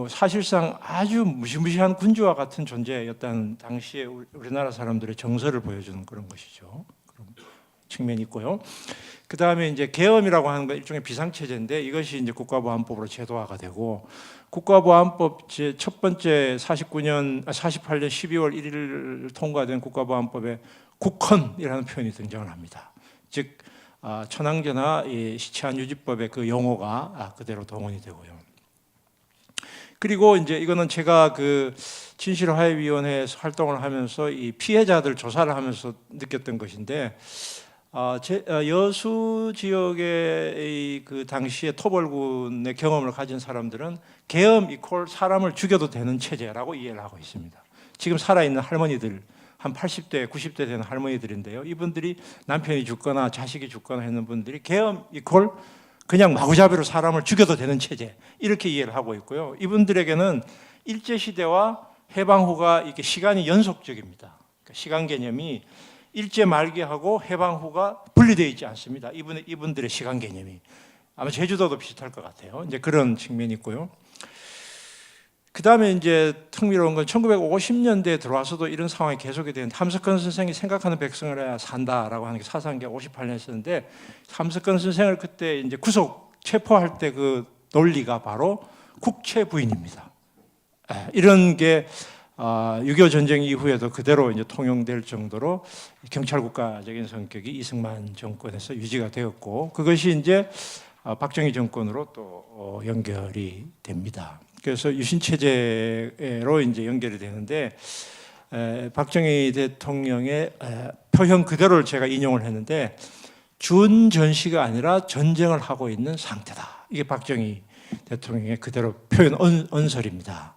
사실상 아주 무시무시한 군주와 같은 존재였다는 당시에 우리나라 사람들의 정서를 보여주는 그런 것이죠. 그런 측면이 있고요. 그 다음에 이제 계엄이라고 하는 건 일종의 비상체제인데 이것이 이제 국가보안법으로 제도화가 되고, 국가보안법 첫 번째 48년 12월 1일 통과된 국가보안법에 국헌이라는 표현이 등장을 합니다. 즉 천황제나 시치안유지법의 그 용어가 그대로 동원이 되고요. 그리고 이제 이거는 제가 그 진실화해위원회에서 활동을 하면서 이 피해자들 조사를 하면서 느꼈던 것인데, 여수 지역의 그 당시에 토벌군의 경험을 가진 사람들은 계엄 이퀄 사람을 죽여도 되는 체제라고 이해를 하고 있습니다. 지금 살아있는 할머니들, 한 80대, 90대 되는 할머니들인데요. 이분들이 남편이 죽거나 자식이 죽거나 했는 분들이 계엄 이퀄 그냥 마구잡이로 사람을 죽여도 되는 체제, 이렇게 이해를 하고 있고요. 이분들에게는 일제시대와 해방 후가 이렇게 시간이 연속적입니다. 그러니까 시간 개념이 일제 말기하고 해방 후가 분리되어 있지 않습니다. 이분들의 시간 개념이 아마 제주도도 비슷할 것 같아요. 이제 그런 측면이 있고요. 그 다음에 이제 흥미로운 건 1950년대에 들어와서도 이런 상황이 계속이 되는, 함석헌 선생이 생각하는 백성을 해야 산다라고 하는 게 사상계 58년 썼는데, 함석헌 선생을 그때 이제 체포할 때 그 논리가 바로 국채 부인입니다. 이런 게 6.25 전쟁 이후에도 그대로 이제 통용될 정도로 경찰 국가적인 성격이 이승만 정권에서 유지가 되었고, 그것이 이제 박정희 정권으로 또 연결이 됩니다. 그래서 유신 체제로 이제 연결이 되는데, 박정희 대통령의 표현 그대로를 제가 인용을 했는데, 준전시가 아니라 전쟁을 하고 있는 상태다. 이게 박정희 대통령의 그대로 표현 언설입니다.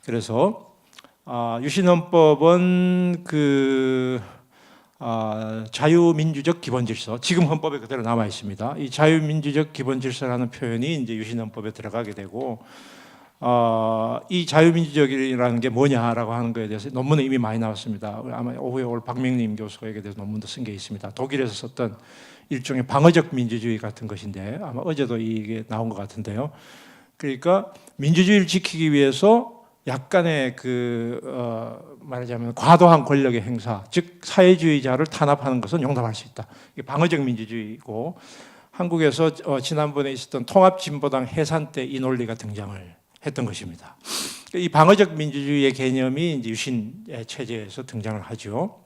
그래서 유신헌법은 자유민주적 기본질서, 지금 헌법에 그대로 남아 있습니다. 이 자유민주적 기본질서라는 표현이 이제 유신헌법에 들어가게 되고, 이 자유민주적이라는 게 뭐냐라고 하는 거에 대해서 논문에 이미 많이 나왔습니다. 아마 오후에 올 박명림 교수에게 대해서 논문도 쓴 게 있습니다. 독일에서 썼던 일종의 방어적 민주주의 같은 것인데, 아마 어제도 이게 나온 것 같은데요. 그러니까 민주주의를 지키기 위해서 약간의 말하자면 과도한 권력의 행사, 즉 사회주의자를 탄압하는 것은 용납할 수 있다. 이게 방어적 민주주의고, 한국에서 지난번에 있었던 통합진보당 해산 때 이 논리가 등장을 했던 것입니다. 이 방어적 민주주의의 개념이 이제 유신 체제에서 등장을 하죠.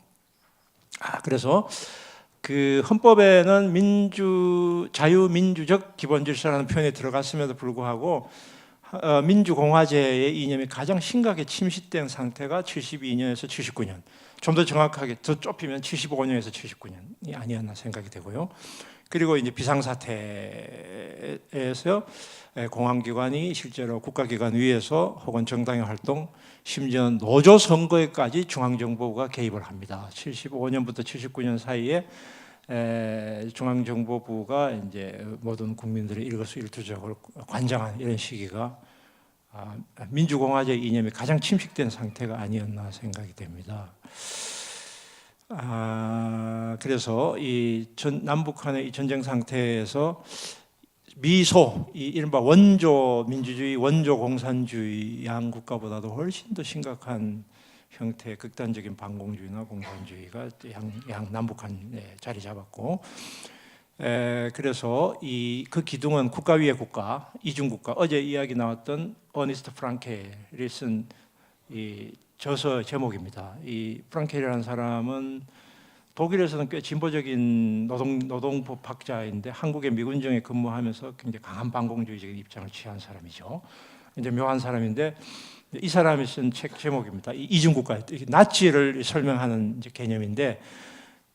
그래서 그 헌법에는 자유민주적 기본질서라는 표현이 들어갔음에도 불구하고 민주공화제의 이념이 가장 심각하게 침식된 상태가 72년에서 79년, 좀 더 정확하게 더 좁히면 75년에서 79년이 아니었나 생각이 되고요. 그리고 이제 비상사태에서 공안기관이 실제로 국가기관 위에서 혹은 정당의 활동, 심지어 노조 선거에까지 중앙정보부가 개입을 합니다. 75년부터 79년 사이에 중앙정보부가 이제 모든 국민들의 일거수일투족을 관장한 이런 시기가 민주공화제 이념이 가장 침식된 상태가 아니었나 생각이 됩니다. 그래서 이 남북한의 이 전쟁 상태에서 미소, 이 이른바 원조 민주주의, 원조 공산주의 양 국가보다도 훨씬 더 심각한 형태의 극단적인 반공주의나 공산주의가 양 남북한에 자리 잡았고, 그래서 그 기둥은 국가 위의 국가, 이중국가, 어제 이야기 나왔던 어니스트 프랑켈이 쓴 이 저서 제목입니다. 이 프랑켈이라는 사람은 독일에서는 꽤 진보적인 노동법학자인데 한국의 미군정에 근무하면서 굉장히 강한 반공주의적인 입장을 취한 사람이죠. 이제 묘한 사람인데, 이 사람이 쓴 책 제목입니다. 이중국가, 나치를 설명하는 이제 개념인데,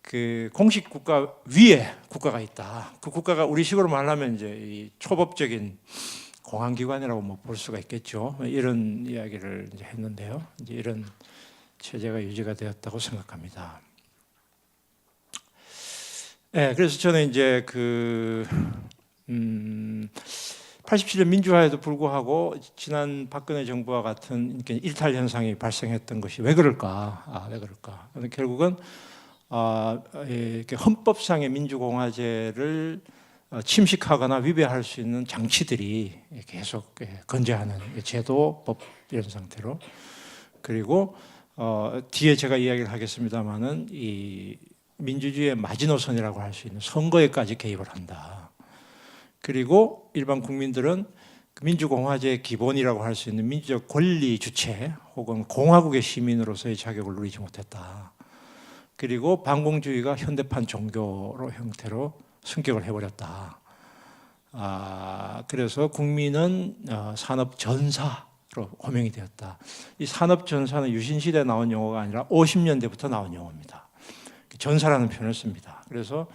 그 공식 국가 위에 국가가 있다. 그 국가가 우리식으로 말하면 이제 이 초법적인 공안기관이라고 뭐 볼 수가 있겠죠. 이런 이야기를 이제 했는데요. 이제 이런 체제가 유지가 되었다고 생각합니다. 그래서 저는 이제 87년 민주화에도 불구하고 지난 박근혜 정부와 같은 일탈 현상이 발생했던 것이 왜 그럴까? 왜 그럴까? 결국은 이렇게 헌법상의 민주공화제를 침식하거나 위배할 수 있는 장치들이 계속 건재하는 제도법 이런 상태로, 그리고 뒤에 제가 이야기를 하겠습니다만은 이 민주주의의 마지노선이라고 할 수 있는 선거에까지 개입을 한다. 그리고 일반 국민들은 민주공화제의 기본이라고 할 수 있는 민주적 권리 주체 혹은 공화국의 시민으로서의 자격을 누리지 못했다. 그리고 반공주의가 현대판 종교로 형태로 승격을 해버렸다. 그래서 국민은 산업 전사로 호명이 되었다. 이 산업 전사는 유신 시대에 나온 용어가 아니라 50년대부터 나온 용어입니다. 전사라는 표현을 씁니다. 그래서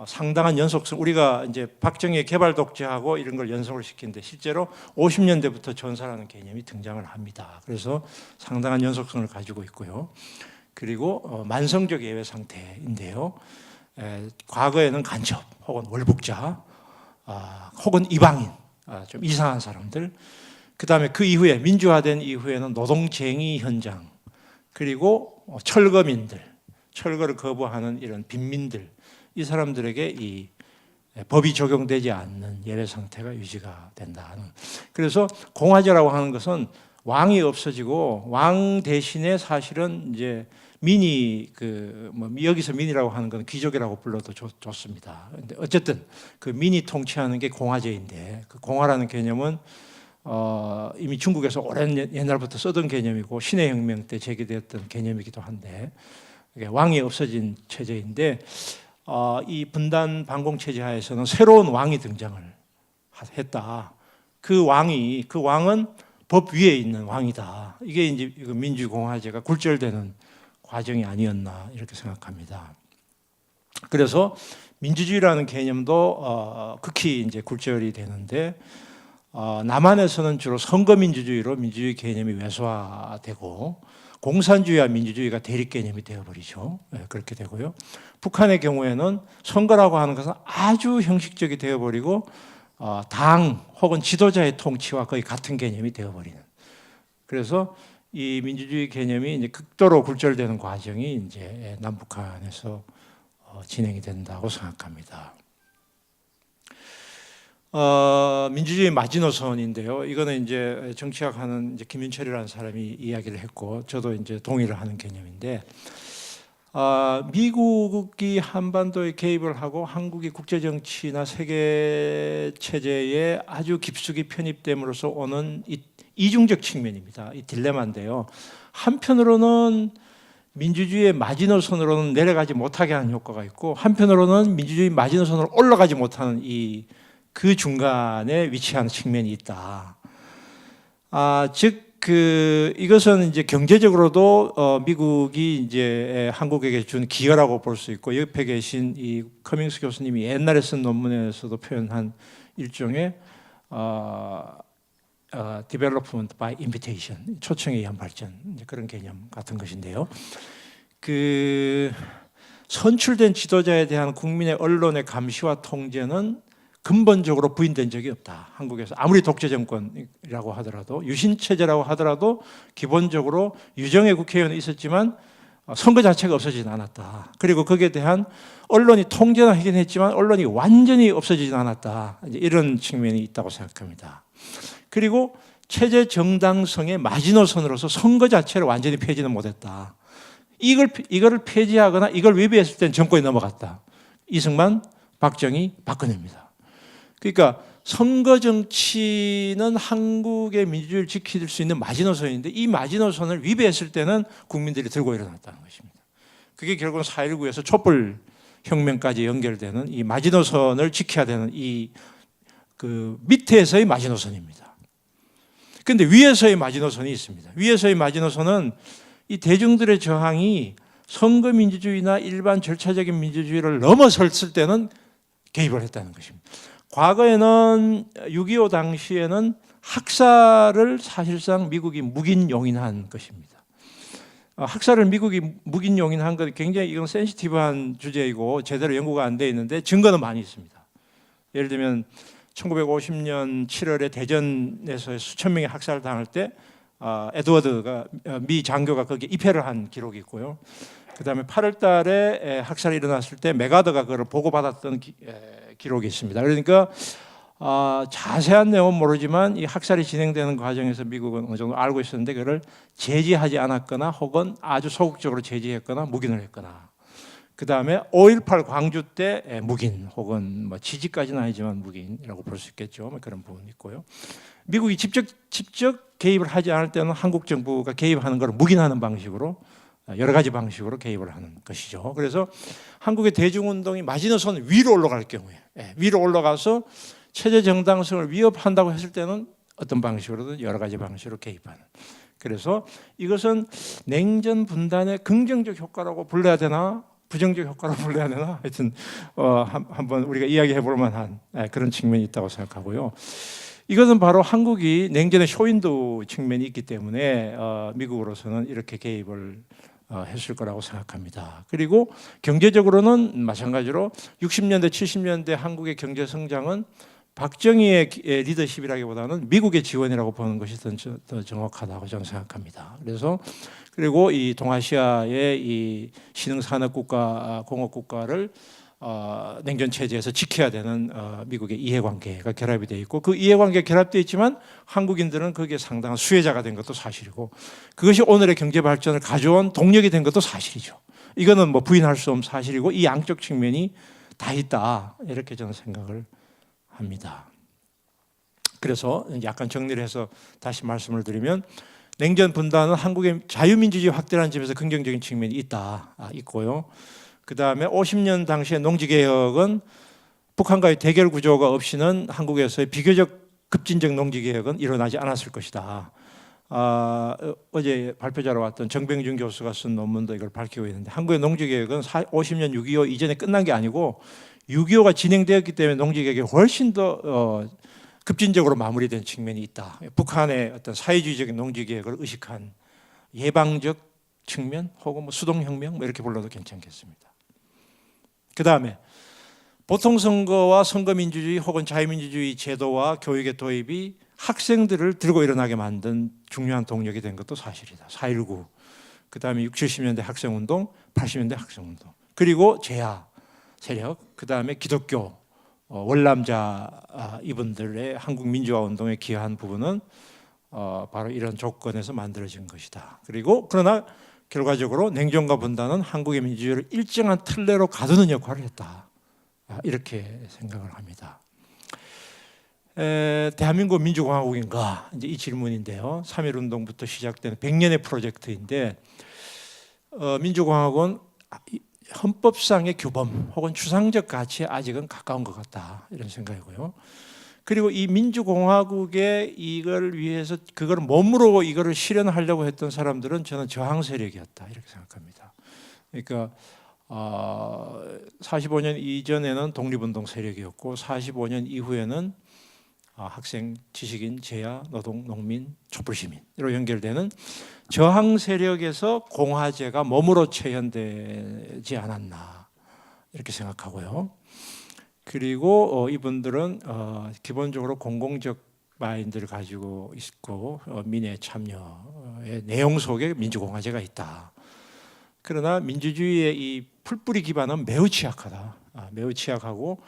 상당한 연속성, 우리가 이제 박정희의 개발 독재하고 이런 걸 연속을 시키는데 실제로 50년대부터 전사라는 개념이 등장을 합니다. 그래서 상당한 연속성을 가지고 있고요. 그리고 만성적 예외 상태인데요. 과거에는 간첩 혹은 월북자 혹은 이방인, 좀 이상한 사람들, 그 다음에 그 이후에 민주화된 이후에는 노동쟁의 현장, 그리고 철거민들, 철거를 거부하는 이런 빈민들, 이 사람들에게 이 법이 적용되지 않는 예외 상태가 유지가 된다는. 그래서 공화제라고 하는 것은 왕이 없어지고 왕 대신에 사실은 이제 민이 여기서 민이라고 하는 건 귀족이라고 불러도 좋습니다. 근데 어쨌든 그 민이 통치하는 게 공화제인데, 그 공화라는 개념은 이미 중국에서 오랜 옛날부터 쓰던 개념이고 신의 혁명 때 제기되었던 개념이기도 한데, 왕이 없어진 체제인데 이 분단 반공 체제 하에서는 새로운 왕이 등장을 했다. 그 왕은 법 위에 있는 왕이다. 이게 이제 민주공화제가 굴절되는 과정이 아니었나 이렇게 생각합니다. 그래서 민주주의라는 개념도 극히 이제 굴절이 되는데, 남한에서는 주로 선거민주주의로 민주주의 개념이 왜소화되고 공산주의와 민주주의가 대립 개념이 되어버리죠. 그렇게 되고요. 북한의 경우에는 선거라고 하는 것은 아주 형식적이 되어버리고 당 혹은 지도자의 통치와 거의 같은 개념이 되어버리는. 그래서 이 민주주의 개념이 이제 극도로 굴절되는 과정이 이제 남북한에서 진행이 된다고 생각합니다. 민주주의 마지노선인데요. 이거는 이제 정치학 하는 이제 김윤철이라는 사람이 이야기를 했고, 저도 이제 동의를 하는 개념인데, 미국이 한반도에 개입을 하고 한국이 국제 정치나 세계 체제에 아주 깊숙이 편입됨으로써 오는 이 이중적 측면입니다. 이 딜레마인데요. 한편으로는 민주주의의 마지노선으로는 내려가지 못하게 하는 효과가 있고, 한편으로는 민주주의 마지노선으로 올라가지 못하는 그 중간에 위치하는 측면이 있다. 즉 이것은 이제 경제적으로도 미국이 이제 한국에게 준 기여라고 볼 수 있고, 옆에 계신 이 커밍스 교수님이 옛날에 쓴 논문에서도 표현한 일종의 development by invitation, 초청에 의한 발전, 그런 개념 같은 것인데요. 선출된 지도자에 대한 국민의 언론의 감시와 통제는 근본적으로 부인된 적이 없다. 한국에서 아무리 독재 정권이라고 하더라도, 유신 체제라고 하더라도 기본적으로 유정의 국회의원이 있었지만 선거 자체가 없어지진 않았다. 그리고 거기에 대한 언론이 통제는 하긴 했지만 언론이 완전히 없어지진 않았다. 이런 측면이 있다고 생각합니다. 그리고 체제 정당성의 마지노선으로서 선거 자체를 완전히 폐지는 못했다. 이거를 폐지하거나 이걸 위배했을 때는 정권이 넘어갔다. 이승만, 박정희, 박근혜입니다. 그러니까 선거 정치는 한국의 민주주의를 지킬 수 있는 마지노선인데, 이 마지노선을 위배했을 때는 국민들이 들고 일어났다는 것입니다. 그게 결국은 4.19에서 촛불 혁명까지 연결되는 이 마지노선을 지켜야 되는 밑에서의 마지노선입니다. 그런데 위에서의 마지노선이 있습니다. 위에서의 마지노선은 이 대중들의 저항이 선거 민주주의나 일반 절차적인 민주주의를 넘어섰을 때는 개입을 했다는 것입니다. 과거에는 6.25 당시에는 학살을 사실상 미국이 묵인 용인한 것입니다. 학살을 미국이 묵인 용인한 건 굉장히 이건 센시티브한 주제이고 제대로 연구가 안 돼 있는데 증거는 많이 있습니다. 예를 들면 1950년 7월에 대전에서 수천 명이 학살당할 때 에드워드가 미 장교가 거기에 입회를 한 기록이 있고요. 그다음에 8월 달에 학살이 일어났을 때 메가더가 그걸 보고받았던 기록이 있습니다. 그러니까 자세한 내용은 모르지만 이 학살이 진행되는 과정에서 미국은 어느 정도 알고 있었는데 그걸 제지하지 않았거나 혹은 아주 소극적으로 제지했거나 묵인을 했거나, 그다음에 5.18 광주 때 묵인 혹은 뭐 지지까지는 아니지만 묵인이라고 볼 수 있겠죠. 그런 부분이 있고요. 미국이 직접 개입을 하지 않을 때는 한국 정부가 개입하는 걸 묵인하는 방식으로 여러 가지 방식으로 개입을 하는 것이죠. 그래서 한국의 대중운동이 마지노선 위로 올라갈 경우에, 위로 올라가서 체제 정당성을 위협한다고 했을 때는 어떤 방식으로든 여러 가지 방식으로 개입하는. 그래서 이것은 냉전 분단의 긍정적 효과라고 불러야 되나 부정적 효과라고 불러야 되나, 하여튼 한번 우리가 이야기해 볼 만한 그런 측면이 있다고 생각하고요. 이것은 바로 한국이 냉전의 쇼윈도 측면이 있기 때문에 미국으로서는 이렇게 개입을 했을 거라고 생각합니다. 그리고 경제적으로는 마찬가지로 60년대, 70년대 한국의 경제 성장은 박정희의 리더십이라기보다는 미국의 지원이라고 보는 것이 더 정확하다고 저는 생각합니다. 그리고 이 동아시아의 이 신흥산업국가, 공업국가를 냉전 체제에서 지켜야 되는 미국의 이해관계가 결합이 되어 있고, 그 이해관계가 결합되어 있지만 한국인들은 거기에 상당한 수혜자가 된 것도 사실이고, 그것이 오늘의 경제 발전을 가져온 동력이 된 것도 사실이죠. 이거는 뭐 부인할 수 없는 사실이고, 이 양쪽 측면이 다 있다, 이렇게 저는 생각을 합니다. 그래서 약간 정리를 해서 다시 말씀을 드리면, 냉전 분단은 한국의 자유민주주의 확대라는 점에서 긍정적인 측면이 있고요. 그 다음에 50년 당시의 농지개혁은 북한과의 대결 구조가 없이는 한국에서의 비교적 급진적 농지개혁은 일어나지 않았을 것이다. 어제 발표자로 왔던 정병준 교수가 쓴 논문도 이걸 밝히고 있는데, 한국의 농지개혁은 50년 6.25 이전에 끝난 게 아니고 6.25가 진행되었기 때문에 농지개혁이 훨씬 더 급진적으로 마무리된 측면이 있다. 북한의 어떤 사회주의적인 농지개혁을 의식한 예방적 측면 혹은 뭐 수동혁명 뭐 이렇게 불러도 괜찮겠습니다. 그 다음에 보통선거와 선거민주주의 혹은 자유민주주의 제도와 교육의 도입이 학생들을 들고 일어나게 만든 중요한 동력이 된 것도 사실이다. 4.19, 그 다음에 60, 70년대 학생운동, 80년대 학생운동, 그리고 제야 세력, 그 다음에 기독교 월남자 이분들의 한국 민주화 운동에 기여한 부분은 바로 이런 조건에서 만들어진 것이다. 그리고 그러나 결과적으로 냉정과 분단은 한국의 민주주의를 일정한 틀내로 가두는 역할을 했다. 이렇게 생각을 합니다. 대한민국 민주공화국인가? 이제 이 질문인데요. 3.1운동부터 시작된 100년의 프로젝트인데 민주공화국은 헌법상의 규범 혹은 추상적 가치에 아직은 가까운 것 같다. 이런 생각이고요. 그리고 이 민주공화국에 이걸 위해서 그걸 몸으로 이거를 실현하려고 했던 사람들은 저는 저항 세력이었다. 이렇게 생각합니다. 그러니까 45년 이전에는 독립운동 세력이었고 45년 이후에는 학생, 지식인, 제야, 노동, 농민, 촛불시민으로 연결되는 저항 세력에서 공화제가 몸으로 체현되지 않았나 이렇게 생각하고요. 그리고 이분들은 기본적으로 공공적 마인드를 가지고 있고 민의 참여의 내용 속에 민주공화제가 있다. 그러나 민주주의의 이 풀뿌리 기반은 매우 취약하다. 매우 취약하고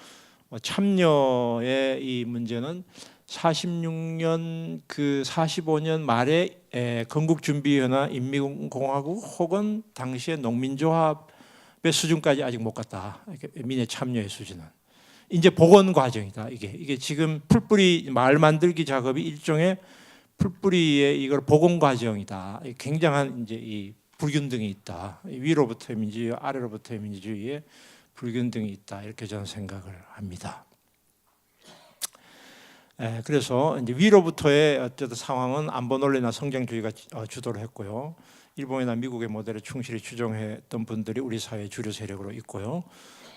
참여의 이 문제는 46년 그 45년 말에 건국준비연합 인민공화국 혹은 당시의 농민조합의 수준까지 아직 못 갔다. 민의 참여의 수준은 이제 복원 과정이다. 이게 지금 풀뿌리 마을 만들기 작업이 일종의 풀뿌리의 이걸 복원 과정이다. 굉장한 이제 이 불균등이 있다. 위로부터의 민주주의, 아래로부터의 민주주의에 불균등이 있다. 이렇게 저는 생각을 합니다. 그래서 이제 위로부터의 어쨌든 상황은 안보 논리나 성장주의가 주도를 했고요. 일본이나 미국의 모델을 충실히 추종했던 분들이 우리 사회의 주류 세력으로 있고요.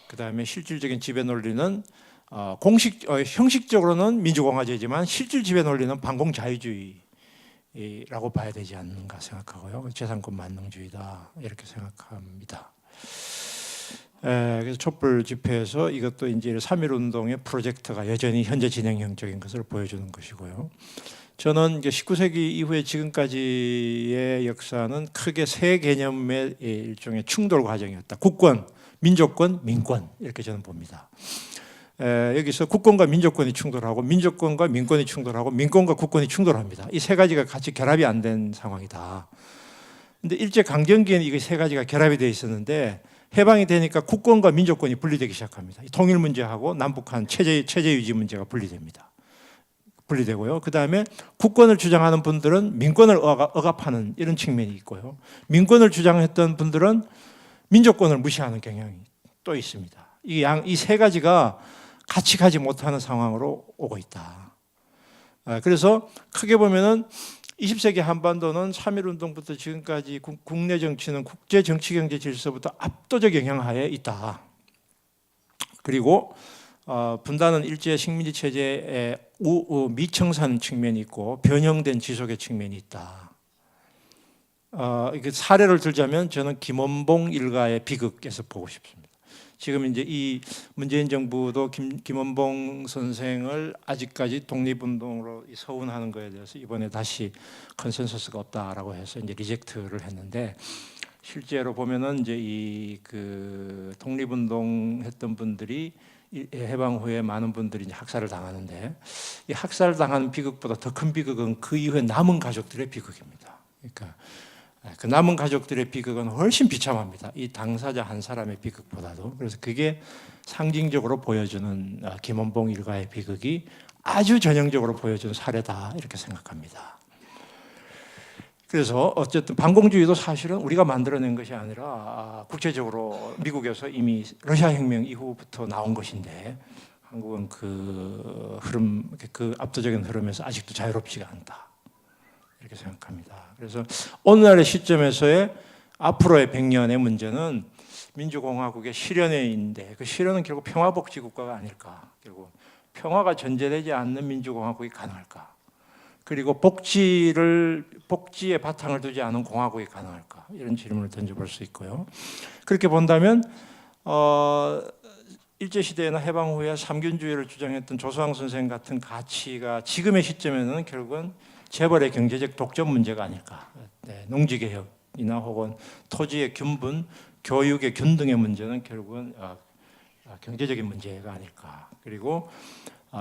그 다음에 실질적인 지배 논리는 형식적으로는 민주공화제지만 실질 지배 논리는 반공자유주의라고 봐야 되지 않는가 생각하고요. 재산권 만능주의다 이렇게 생각합니다. 그래서 촛불 집회에서 이것도 이제 3.1운동의 프로젝트가 여전히 현재 진행형적인 것을 보여주는 것이고요. 저는 이제 19세기 이후에 지금까지의 역사는 크게 세 개념의 일종의 충돌 과정이었다. 국권, 민족권, 민권 이렇게 저는 봅니다. 여기서 국권과 민족권이 충돌하고 민족권과 민권이 충돌하고 민권과 국권이 충돌합니다. 이 세 가지가 같이 결합이 안 된 상황이다. 근데 일제 강점기에는 이 세 가지가 결합이 되어 있었는데 해방이 되니까 국권과 민족권이 분리되기 시작합니다. 통일 문제하고 남북한 체제 유지 문제가 분리되고요. 그 다음에 국권을 주장하는 분들은 민권을 억압하는 이런 측면이 있고요. 민권을 주장했던 분들은 민족권을 무시하는 경향이 또 있습니다. 이 세 가지가 같이 가지 못하는 상황으로 오고 있다. 그래서 크게 보면은 20세기 한반도는 3.1운동부터 지금까지 국내 정치는 국제 정치 경제 질서부터 압도적 영향하에 있다. 그리고 분단은 일제 식민지 체제의 미청산 측면이 있고 변형된 지속의 측면이 있다. 사례를 들자면 저는 김원봉 일가의 비극에서 보고 싶습니다. 지금 이제 이 문재인 정부도 김원봉 선생을 아직까지 독립운동으로 서운하는 것에 대해서 이번에 다시 컨센서스가 없다라고 해서 이제 리젝트를 했는데 실제로 보면은 이제 이 그 독립운동 했던 분들이 해방 후에 많은 분들이 이제 학살을 당하는데 이 학살 당하는 비극보다 더 큰 비극은 그 이후에 남은 가족들의 비극입니다. 그러니까 그 남은 가족들의 비극은 훨씬 비참합니다. 이 당사자 한 사람의 비극보다도. 그래서 그게 상징적으로 보여주는 김원봉 일가의 비극이 아주 전형적으로 보여주는 사례다 이렇게 생각합니다. 그래서 어쨌든 반공주의도 사실은 우리가 만들어낸 것이 아니라 국제적으로 미국에서 이미 러시아 혁명 이후부터 나온 것인데 한국은 그 흐름, 그 압도적인 흐름에서 아직도 자유롭지가 않다. 이렇게 생각합니다. 그래서 오늘날의 시점에서의 앞으로의 100년의 문제는 민주공화국의 실현에 있는데 그 실현은 결국 평화복지국가가 아닐까. 결국 평화가 전제되지 않는 민주공화국이 가능할까? 그리고 복지에 바탕을 두지 않은 공화국이 가능할까? 이런 질문을 던져볼 수 있고요. 그렇게 본다면 일제 시대나 해방 후에 삼균주의를 주장했던 조수왕 선생 같은 가치가 지금의 시점에는 결국은 재벌의 경제적 독점 문제가 아닐까. 네, 농지개혁이나 혹은 토지의 균분, 교육의 균등의 문제는 결국은 경제적인 문제가 아닐까. 그리고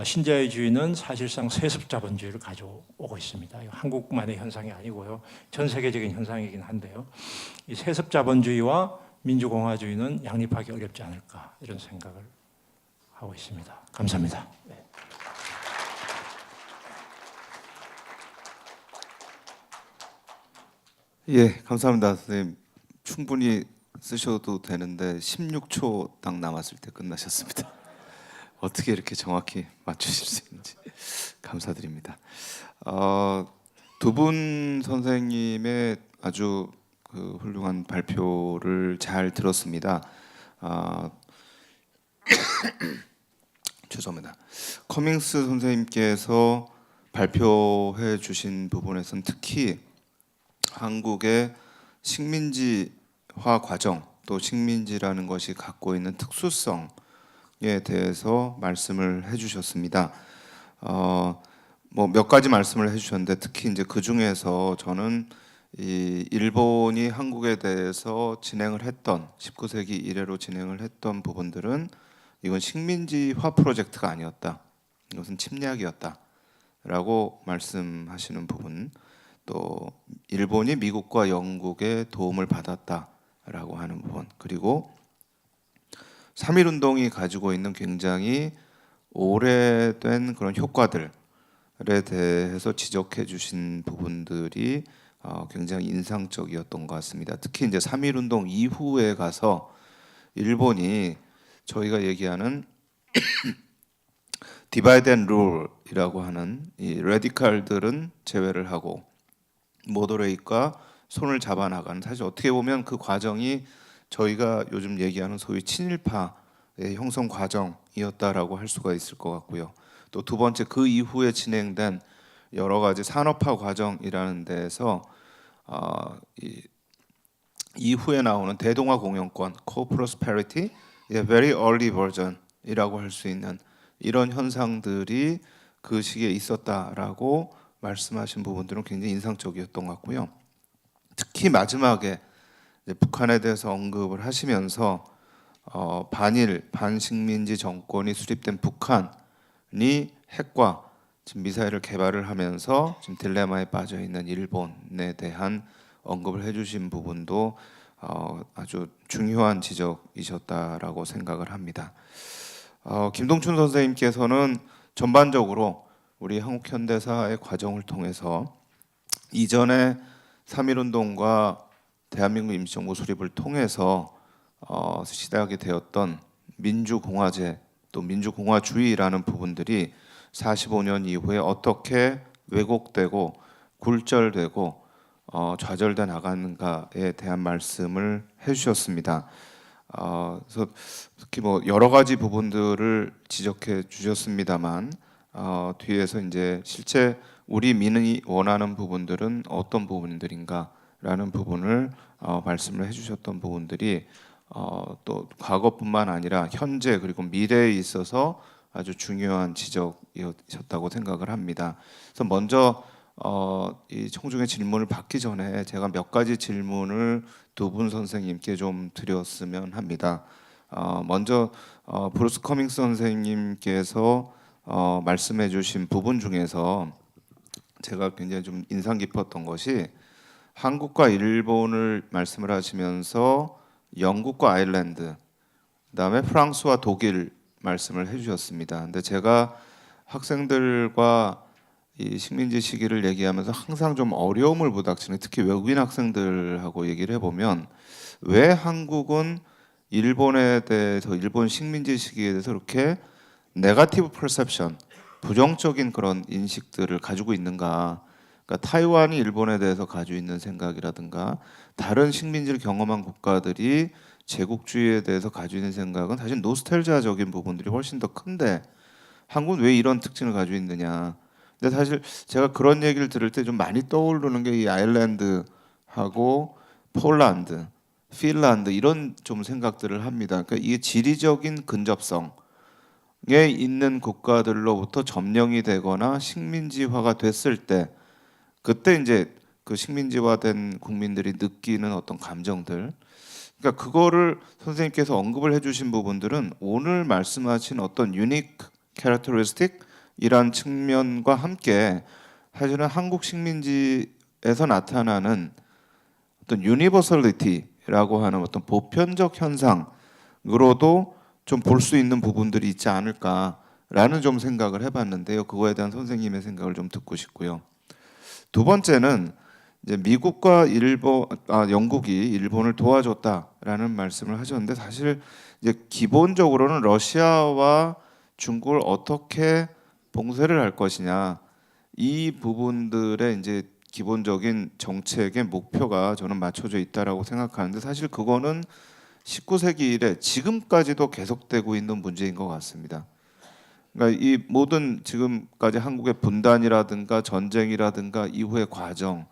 신자유주의는 사실상 세습자본주의를 가져오고 있습니다. 이거 한국만의 현상이 아니고요, 전 세계적인 현상이긴 한데요. 이 세습자본주의와 민주공화주의는 양립하기 어렵지 않을까 이런 생각을 하고 있습니다. 감사합니다. 네. 예, 감사합니다, 선생님. 충분히 쓰셔도 되는데 16초 딱 남았을 때 끝나셨습니다. 어떻게 이렇게 정확히 맞추실 수 있는지 감사드립니다. 두 분 선생님의 아주 훌륭한 발표를 잘 들었습니다. 죄송합니다. 커밍스 선생님께서 발표해 주신 부분에서는 특히 한국의 식민지화 과정, 또 식민지라는 것이 갖고 있는 특수성에 대해서 말씀을 해주셨습니다. 뭐 몇 가지 말씀을 해주셨는데 특히 이제 그 중에서 저는 이 일본이 한국에 대해서 진행을 했던 19세기 이래로 진행을 했던 부분들은 이건 식민지화 프로젝트가 아니었다. 이것은 침략이었다라고 말씀하시는 부분. 또 일본이 미국과 영국의 도움을 받았다라고 하는 부분, 그리고 3.1운동이 가지고 있는 굉장히 오래된 그런 효과들에 대해서 지적해 주신 부분들이 굉장히 인상적이었던 것 같습니다. 특히 이제 3.1운동 이후에 가서 일본이 저희가 얘기하는 디바이드 앤 룰이라고 하는 이 레디칼들은 제외를 하고 모더레이트가 손을 잡아 나가는, 사실 어떻게 보면 그 과정이 저희가 요즘 얘기하는 소위 친일파의 형성 과정이었다라고 할 수가 있을 것 같고요. 또 두 번째, 그 이후에 진행된 여러 가지 산업화 과정이라는 데에서 이후에 나오는 대동아 공영권, co-prosperity, very early version이라고 할 수 있는 이런 현상들이 그 시기에 있었다라고 말씀하신 부분들은 굉장히 인상적이었던 것 같고요. 특히 마지막에 북한에 대해서 언급을 하시면서 반일 반식민지 정권이 수립된 북한이 핵과 지금 미사일을 개발을 하면서 지금 딜레마에 빠져 있는 일본에 대한 언급을 해주신 부분도 아주 중요한 지적이셨다라고 생각을 합니다. 김동춘 선생님께서는 전반적으로 우리 한국 현대사의 과정을 통해서 이전에 3.1운동과 대한민국 임시정부 수립을 통해서 시작이 되었던 민주공화제 또 민주공화주의라는 부분들이 45년 이후에 어떻게 왜곡되고 굴절되고 좌절돼 나가는가에 대한 말씀을 해주셨습니다. 그래서 특히 뭐 여러 가지 부분들을 지적해 주셨습니다만 뒤에서 이제 실제 우리 민이 원하는 부분들은 어떤 부분들인가라는 부분을 말씀을 해주셨던 부분들이 또 과거뿐만 아니라 현재 그리고 미래에 있어서 아주 중요한 지적이셨다고 생각을 합니다. 그래서 먼저 이 청중의 질문을 받기 전에 제가 몇 가지 질문을 두 분 선생님께 좀 드렸으면 합니다. 먼저 브루스 커밍스 선생님께서 말씀해주신 부분 중에서 제가 굉장히 좀 인상 깊었던 것이 한국과 일본을 말씀을 하시면서 영국과 아일랜드, 그다음에 프랑스와 독일 말씀을 해주셨습니다. 근데 제가 학생들과 이 식민지 시기를 얘기하면서 항상 좀 어려움을 부닥치는, 특히 외국인 학생들하고 얘기를 해보면 왜 한국은 일본에 대해서, 일본 식민지 시기에 대해서 이렇게 네거티브 퍼셉션, 부정적인 그런 인식들을 가지고 있는가. 그러니까 타이완이 일본에 대해서 가지고 있는 생각이라든가 다른 식민지를 경험한 국가들이 제국주의에 대해서 가지고 있는 생각은 사실 노스텔지아적인 부분들이 훨씬 더 큰데 한국은 왜 이런 특징을 가지고 있느냐. 근데 사실 제가 그런 얘기를 들을 때 좀 많이 떠오르는 게 이 아일랜드하고 폴란드, 핀란드 이런 좀 생각들을 합니다. 그러니까 이게 지리적인 근접성에 있는 국가들로부터 점령이 되거나 식민지화가 됐을 때 그때 이제 그 식민지화된 국민들이 느끼는 어떤 감정들, 그러니까 그거를 선생님께서 언급을 해주신 부분들은 오늘 말씀하신 어떤 유닉 캐릭터리스틱이란 측면과 함께 사실은 한국 식민지에서 나타나는 어떤 유니버설리티라고 하는 어떤 보편적 현상으로도 좀 볼 수 있는 부분들이 있지 않을까라는 좀 생각을 해봤는데요. 그거에 대한 선생님의 생각을 좀 듣고 싶고요. 두 번째는 이제 미국과 영국이 일본을 도와줬다라는 말씀을 하셨는데 사실 이제 기본적으로는 러시아와 중국을 어떻게 봉쇄를 할 것이냐 이 부분들의 이제 기본적인 정책의 목표가 저는 맞춰져 있다라고 생각하는데 사실 그거는 19세기 이래 지금까지도 계속되고 있는 문제인 것 같습니다. 그러니까 이 모든 지금까지 한국의 분단이라든가 전쟁이라든가 이후의 과정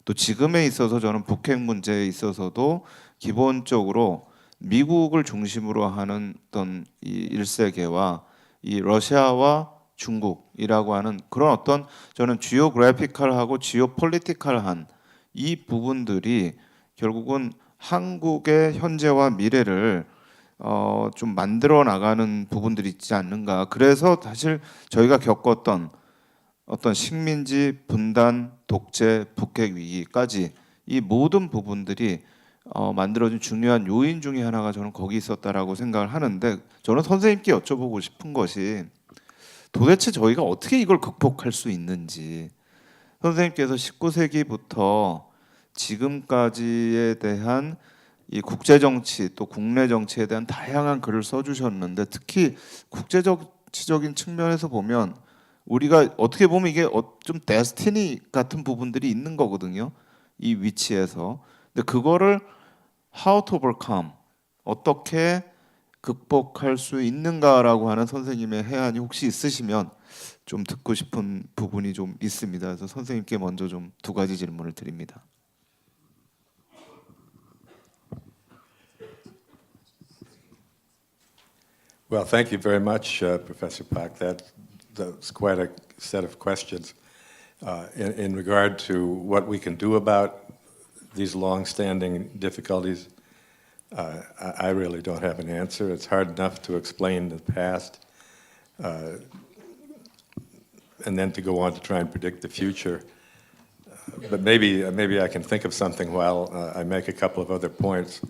또 지금에 있어서 저는 북핵 문제에 있어서도 기본적으로 미국을 중심으로 하는 어떤 이 일세계와 이 러시아와 중국이라고 하는 그런 어떤 저는 지오그래피컬하고 지오폴리티컬한 이 부분들이 결국은 한국의 현재와 미래를 좀 만들어 나가는 부분들이 있지 않는가. 그래서 사실 저희가 겪었던 어떤 식민지 분단, 독재, 북핵 위기까지 이 모든 부분들이 만들어진 중요한 요인 중에 하나가 저는 거기 있었다라고 생각을 하는데 저는 선생님께 여쭤보고 싶은 것이 도대체 저희가 어떻게 이걸 극복할 수 있는지 선생님께서 19세기부터 지금까지에 대한 이 국제 정치 또 국내 정치에 대한 다양한 글을 써주셨는데 특히 국제 정치적인 측면에서 보면 우리가 어떻게 보면 이게 좀 데스티니 같은 부분들이 있는 거거든요. 이 위치에서. 근데 그거를 how to overcome 어떻게 극복할 수 있는가라고 하는 선생님의 해안이 혹시 있으시면 좀 듣고 싶은 부분이 좀 있습니다. 그래서 선생님께 먼저 좀 두 가지 질문을 드립니다. Well, thank you very much, Professor Pak. That's quite a set of questions. In regard to what we can do about these long-standing difficulties, I really don't have an answer. It's hard enough to explain the past and then to go on to try and predict the future. But maybe I can think of something while I make a couple of other points.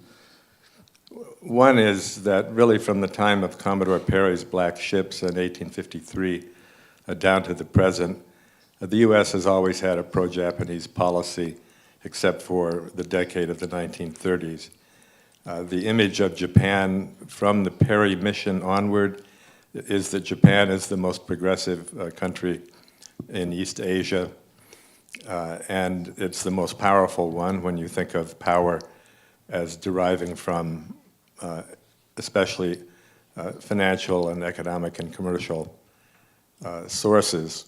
One is that really from the time of Commodore Perry's black ships in 1853 down to the present, the U.S. has always had a pro-Japanese policy, except for the decade of the 1930s. The image of Japan from the Perry mission onward is that Japan is the most progressive country in East Asia, and it's the most powerful one when you think of power as deriving from especially financial and economic and commercial sources.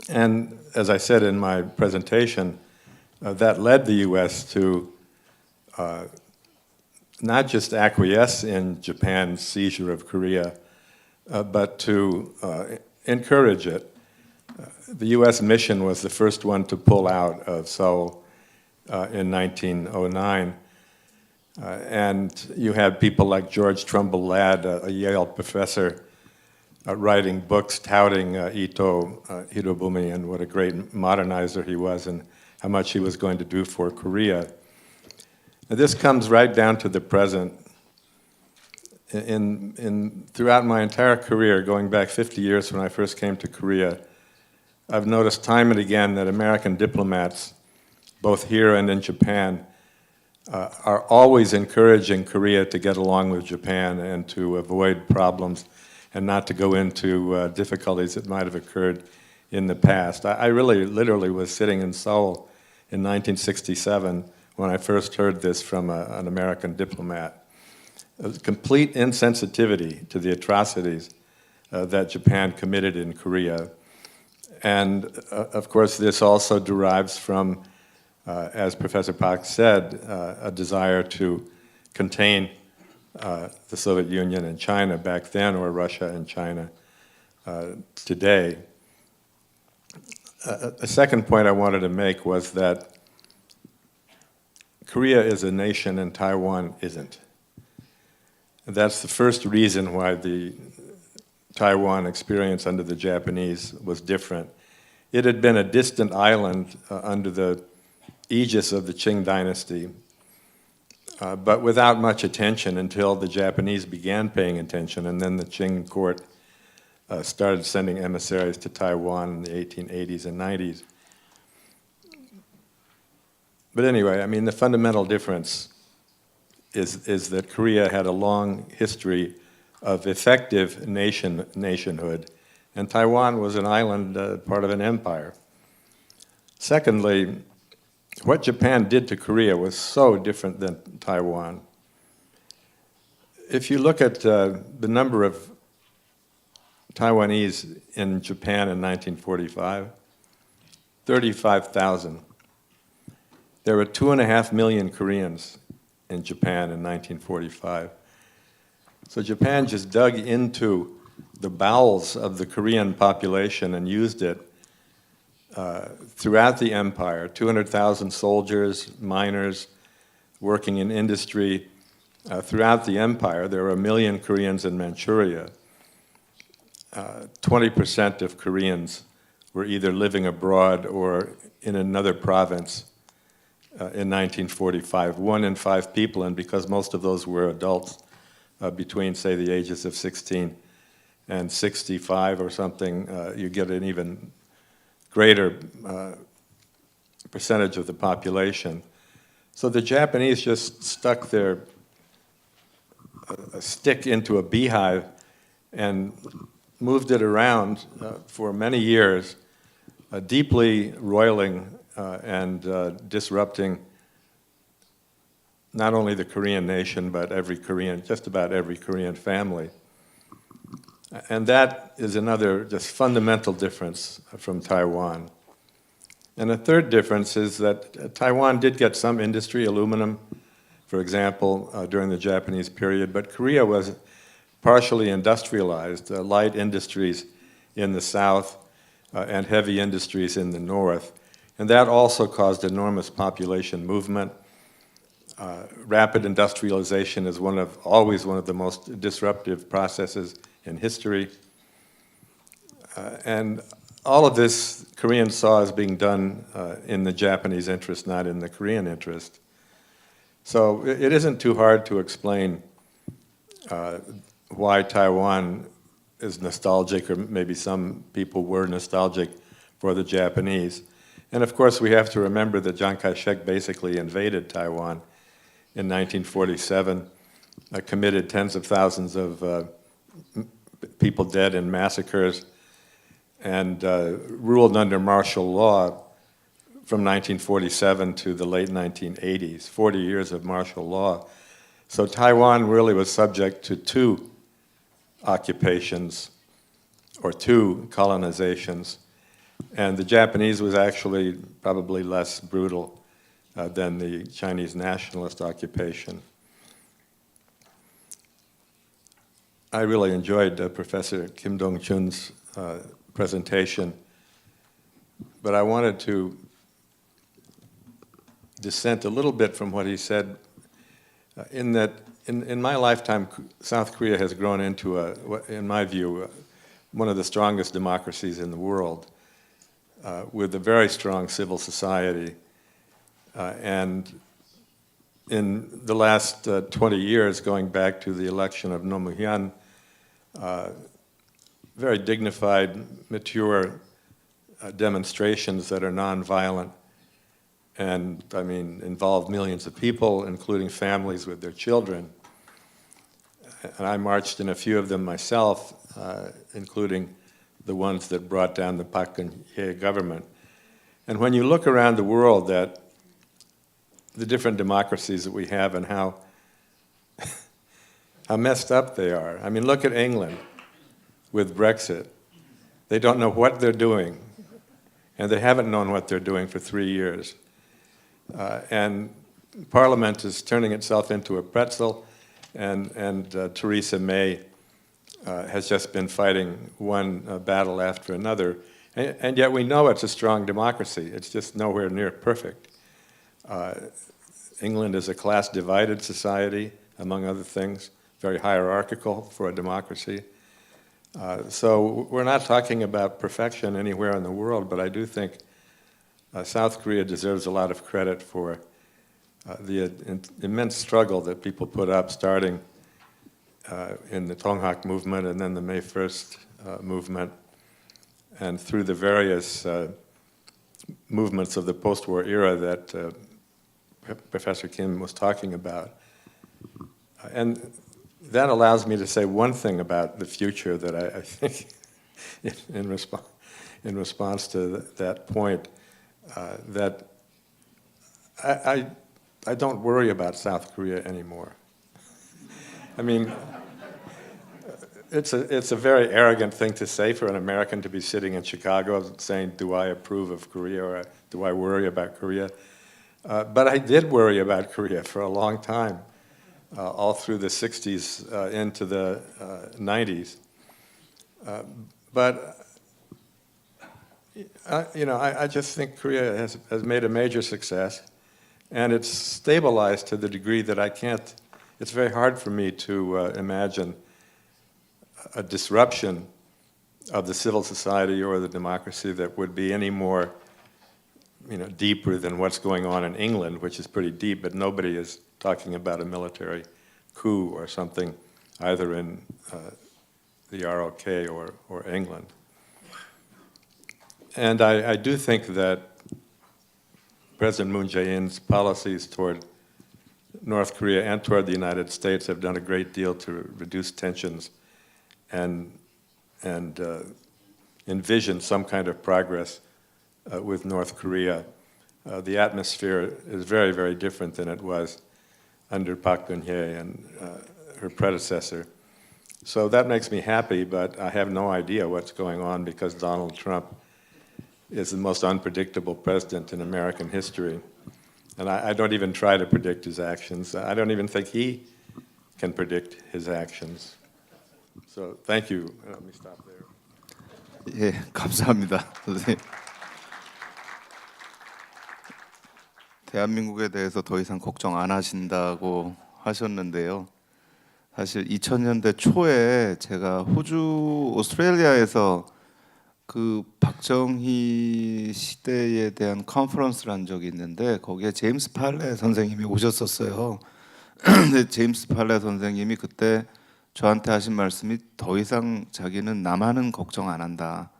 And as I said in my presentation, that led the U.S. to not just acquiesce in Japan's seizure of Korea, but to encourage it. The U.S. mission was the first one to pull out of Seoul in 1909. And you had people like George Trumbull Ladd, a Yale professor, writing books touting Ito Hirobumi and what a great modernizer he was and how much he was going to do for Korea. Now, this comes right down to the present. Throughout my entire career, going back 50 years when I first came to Korea, I've noticed time and again that American diplomats, both here and in Japan, are always encouraging Korea to get along with Japan and to avoid problems and not to go into difficulties that might have occurred in the past. I really, literally was sitting in Seoul in 1967 when I first heard this from an American diplomat. A complete insensitivity to the atrocities that Japan committed in Korea. And of course, this also derives from, as Professor Pak said, a desire to contain the Soviet Union and China back then, or Russia and China today. A second point I wanted to make was that Korea is a nation and Taiwan isn't. That's the first reason why the Taiwan experience under the Japanese was different. It had been a distant island under the aegis of the Qing dynasty, but without much attention until the Japanese began paying attention, and then the Qing court started sending emissaries to Taiwan in the 1880s and 90s. But anyway, I mean, the fundamental difference is that Korea had a long history of effective nationhood, and Taiwan was an island, part of an empire. Secondly, what Japan did to Korea was so different than Taiwan. If you look at the number of Taiwanese in Japan in 1945, 35,000. There were 2.5 million Koreans in Japan in 1945. So Japan just dug into the bowels of the Korean population and used it throughout the empire. 200,000 soldiers, miners, working in industry. Throughout the empire, there were 1 million Koreans in Manchuria. 20% of Koreans were either living abroad or in another province in 1945. 1 in 5 people, and because most of those were adults between, say, the ages of 16 and 65 or something, you get an even greater percentage of the population. So the Japanese just stuck their stick into a beehive and moved it around for many years, deeply roiling and disrupting not only the Korean nation, but just about every Korean family. And that is another just fundamental difference from Taiwan. And a third difference is that Taiwan did get some industry, aluminum, for example, during the Japanese period, but Korea was partially industrialized, light industries in the south and heavy industries in the north. And that also caused enormous population movement. Rapid industrialization is always one of the most disruptive processes in history. And all of this Koreans saw as being done in the Japanese interest, not in the Korean interest. So it isn't too hard to explain why Taiwan is nostalgic, or maybe some people were nostalgic for the Japanese. And of course, we have to remember that Chiang Kai-shek basically invaded Taiwan in 1947, committed tens of thousands of people dead in massacres, and ruled under martial law from 1947 to the late 1980s, 40 years of martial law. So Taiwan really was subject to 2 occupations, or 2 colonizations, and the Japanese was actually probably less brutal than the Chinese nationalist occupation. I really enjoyed Professor Kim Dong-chun's presentation, but I wanted to dissent a little bit from what he said, in that in my lifetime, South Korea has grown into, in my view, one of the strongest democracies in the world, with a very strong civil society. And in the last 20 years, going back to the election of Roh Moo-hyun, very dignified, mature demonstrations that are nonviolent and, I mean, involve millions of people, including families with their children. And I marched in a few of them myself, including the ones that brought down the Park Geun-hye government. And when you look around the world at the different democracies that we have and how messed up they are. I mean, look at England, with Brexit. They don't know what they're doing, and they haven't known what they're doing for 3 years. And Parliament is turning itself into a pretzel, and Theresa May has just been fighting one battle after another. And yet we know it's a strong democracy. It's just nowhere near perfect. England is a class-divided society, among other things, very hierarchical for a democracy. So we're not talking about perfection anywhere in the world, but I do think South Korea deserves a lot of credit for the immense struggle that people put up, starting in the Tonghak movement and then the May 1st movement, and through the various movements of the post-war era that Professor Kim was talking about. And that allows me to say one thing about the future that I think, in response to that point, that I don't worry about South Korea anymore. I mean, it's a very arrogant thing to say for an American to be sitting in Chicago saying, do I approve of Korea or do I worry about Korea? But I did worry about Korea for a long time, all through the 60s into the 90s. But I just think Korea has made a major success, and it's stabilized to the degree that it's very hard for me to imagine a disruption of the civil society or the democracy that would be any more deeper than what's going on in England, which is pretty deep, but nobody is talking about a military coup or something either in the ROK or England. And I do think that President Moon Jae-in's policies toward North Korea and toward the United States have done a great deal to reduce tensions and envision some kind of progress with North Korea. The atmosphere is very, very different than it was under Park Geun-hye and her predecessor. So that makes me happy, but I have no idea what's going on because Donald Trump is the most unpredictable president in American history. And I don't even try to predict his actions. I don't even think he can predict his actions. So thank you. Let me stop there. 예, 감사합니다, 선생님. 대한민국에 대해서 더 이상 걱정 안 하신다고 하셨는데요. 사실 2000년대 초에 제가 호주, 오스트레일리아에서 그 박정희 시대에 대한 컨퍼런스를 한 적이 있는데 거기에 제임스 팔레 선생님이 오셨었어요. 근데 제임스 팔레 선생님이 그때 저한테 하신 말씀이 더 이상 자기는 남한은 걱정 안 한다.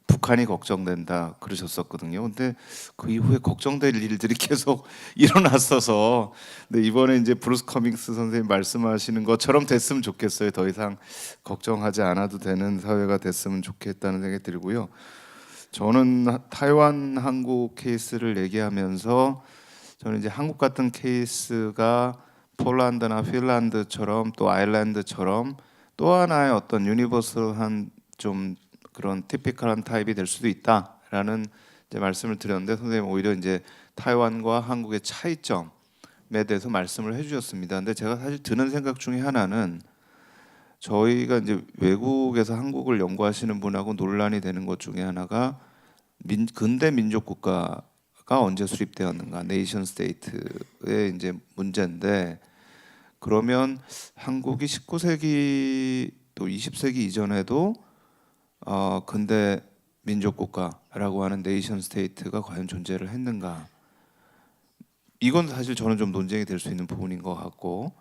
북한이 걱정된다 그러셨었거든요. 근데 그 이후에 걱정될 일들이 계속 일어났어서 근데 이번에 이제 브루스 커밍스 선생님 말씀하시는 것처럼 됐으면 좋겠어요. 더 이상 걱정하지 않아도 되는 사회가 됐으면 좋겠다는 생각이 들고요. 저는 타이완 한국 케이스를 얘기하면서 저는 이제 한국 같은 케이스가 폴란드나 핀란드처럼 또 아일랜드처럼 또 하나의 어떤 유니버설한 좀 그런 티피컬한 타입이 될 수도 있다라는 이제 말씀을 드렸는데 선생님 오히려 이제 타이완과 한국의 차이점에 대해서 말씀을 해주셨습니다. 근데 제가 사실 드는 생각 중에 하나는 저희가 이제 외국에서 한국을 연구하시는 분하고 논란이 되는 것 중에 하나가 근대 민족 국가가 언제 수립되었는가, 네이션 스테이트의 이제 문제인데 그러면 한국이 19세기 또 20세기 이전에도 근대 민족 국가라고 하는 네이션 스테이트가 과연 존재를 했는가? 이건 사실 저는 좀 논쟁이 될 수 있는 부분인 것 같고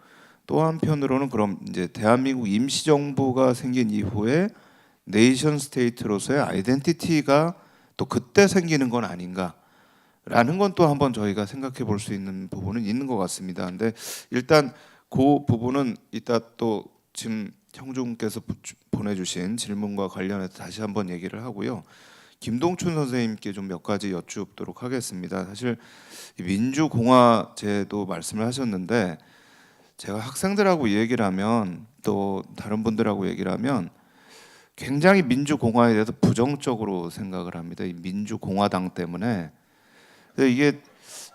또 한편으로는 그럼 이제 대한민국 임시정부가 생긴 이후에 네이션 스테이트로서의 아이덴티티가 또 그때 생기는 건 아닌가라는 건 또 한번 저희가 생각해 볼 수 있는 부분은 있는 것 같습니다. 근데 일단 그 부분은 이따 또 지금 형중께서 보내주신 질문과 관련해서 다시 한번 얘기를 하고요. 김동춘 선생님께 좀 몇 가지 여쭙도록 하겠습니다. 사실 민주공화제도 말씀을 하셨는데 제가 학생들하고 얘기를 하면 또 다른 분들하고 얘기를 하면 굉장히 민주공화에 대해서 부정적으로 생각을 합니다. 이 민주공화당 때문에. 근데 이게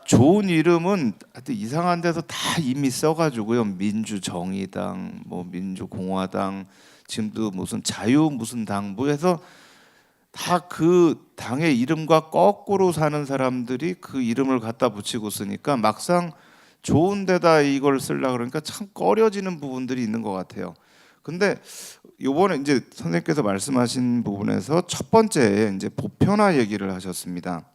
좋은 이름은 하여튼 이상한 데서 다 이미 써가지고요. 민주정의당, 뭐 민주공화당, 지금도 무슨 자유 무슨 당부 해서 다 그 당의 이름과 거꾸로 사는 사람들이 그 이름을 갖다 붙이고 쓰니까 막상 좋은 데다 이걸 쓰려고 그러니까 참 꺼려지는 부분들이 있는 것 같아요. 근데 요번에 이제 선생님께서 말씀하신 부분에서 첫 번째 이제 보편화 얘기를 하셨습니다.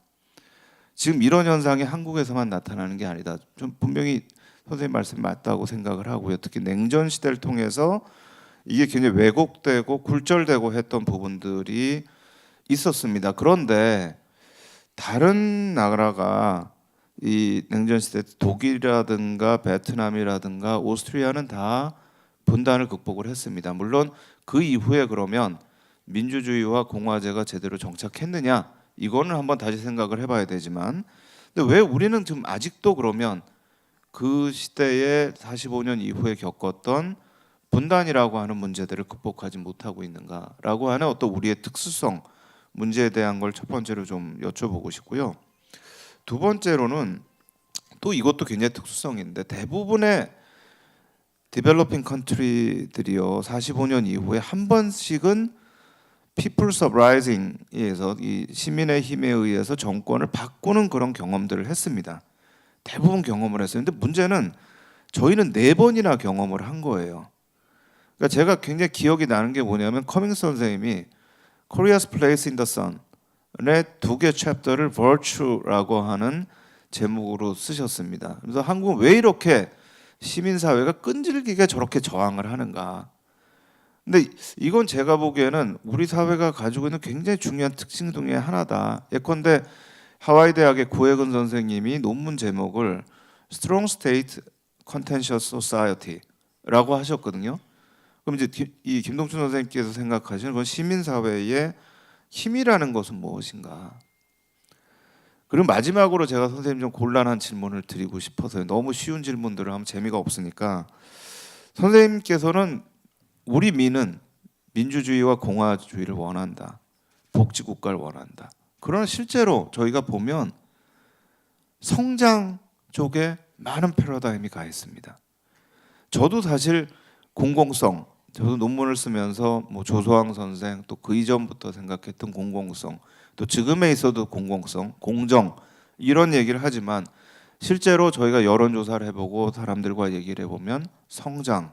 지금 이런 현상이 한국에서만 나타나는 게 아니다. 좀 분명히 선생님 말씀이 맞다고 생각을 하고요. 특히 냉전 시대를 통해서 이게 굉장히 왜곡되고 굴절되고 했던 부분들이 있었습니다. 그런데 다른 나라가 이 냉전 시대 독일이라든가 베트남이라든가 오스트리아는 다 분단을 극복을 했습니다. 물론 그 이후에 그러면 민주주의와 공화제가 제대로 정착했느냐 이거는 한번 다시 생각을 해봐야 되지만, 근데 왜 우리는 지금 아직도 그러면 그 시대에 45년 이후에 겪었던 분단이라고 하는 문제들을 극복하지 못하고 있는가라고 하는 어떤 우리의 특수성 문제에 대한 걸 첫 번째로 좀 여쭤보고 싶고요. 두 번째로는 또 이것도 굉장히 특수성인데 대부분의 디벨로핑 컨트리들이요 45년 이후에 한 번씩은 People's Uprising에서 이 시민의 힘에 의해서 정권을 바꾸는 그런 경험들을 했습니다. 대부분 경험을 했어요. 근데 문제는 저희는 4번이나 경험을 한 거예요. 그러니까 제가 굉장히 기억이 나는 게 뭐냐면 커밍스 선생님이 Korea's Place in the Sun의 2개 챕터를 Virtue라고 하는 제목으로 쓰셨습니다. 그래서 한국은 왜 이렇게 시민사회가 끈질기게 저렇게 저항을 하는가. 근데 이건 제가 보기에는 우리 사회가 가지고 있는 굉장히 중요한 특징 중에 하나다. 예컨대 하와이 대학의 구혜근 선생님이 논문 제목을 Strong State Contentious Society라고 하셨거든요. 그럼 이제 이 김동춘 선생님께서 생각하시는 건 시민사회의 힘이라는 것은 무엇인가? 그리고 마지막으로 제가 선생님 좀 곤란한 질문을 드리고 싶어서요. 너무 쉬운 질문들을 하면 재미가 없으니까 선생님께서는 우리 민은 민주주의와 공화주의를 원한다. 복지국가를 원한다. 그러나 실제로 저희가 보면 성장 쪽에 많은 패러다임이 가 있습니다. 저도 사실 공공성, 저도 논문을 쓰면서 뭐 조소왕 선생 또 그 이전부터 생각했던 공공성, 또 지금에 있어도 공공성, 공정 이런 얘기를 하지만 실제로 저희가 여론조사를 해보고 사람들과 얘기를 해보면 성장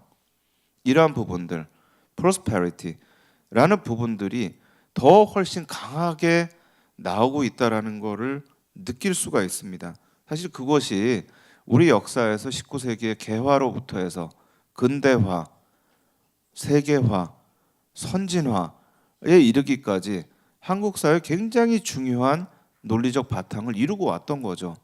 이러한 부분들, prosperity라는 부분들이 더 훨씬 강하게 나오고 있다라는 것을 느낄 수가 있습니다. 사실 그것이 우리 역사에서 19세기의 개화로부터 해서 근대화, 세계화, 선진화에 이르기까지 한국 사회에 굉장히 중요한 논리적 바탕을 이루고 왔던 거죠.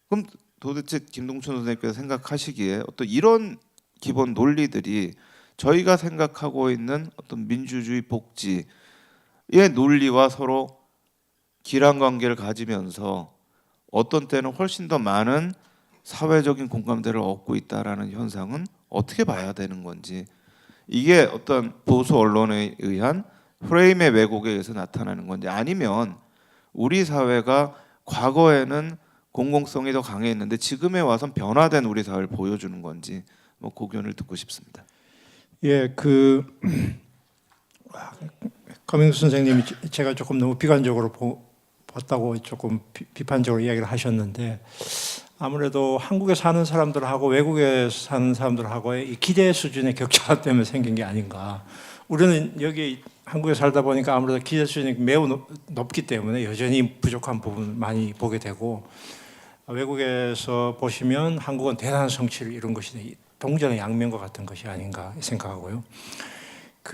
그럼 도대체 김동춘 선생님께서 생각하시기에 어떤 이런 기본 논리들이 저희가 생각하고 있는 어떤 민주주의 복지의 논리와 서로 기란 관계를 가지면서 어떤 때는 훨씬 더 많은 사회적인 공감대를 얻고 있다라는 현상은 어떻게 봐야 되는 건지, 이게 어떤 보수 언론에 의한 프레임의 왜곡에 의해서 나타나는 건지, 아니면 우리 사회가 과거에는 공공성이 더 강했는데 지금에 와선 변화된 우리 사회를 보여주는 건지 뭐 고견을 듣고 싶습니다. 예, 커밍스 선생님이 제가 조금 너무 비관적으로 봤다고 조금 비판적으로 이야기를 하셨는데, 아무래도 한국에 사는 사람들하고 외국에 사는 사람들하고의 이 기대 수준의 격차 때문에 생긴 게 아닌가. 우리는 여기 한국에 살다 보니까 아무래도 기대 수준이 매우 높기 때문에 여전히 부족한 부분을 많이 보게 되고, 외국에서 보시면 한국은 대단한 성취를 이룬 것이 동전의 양면과 같은 것이 아닌가 생각하고요.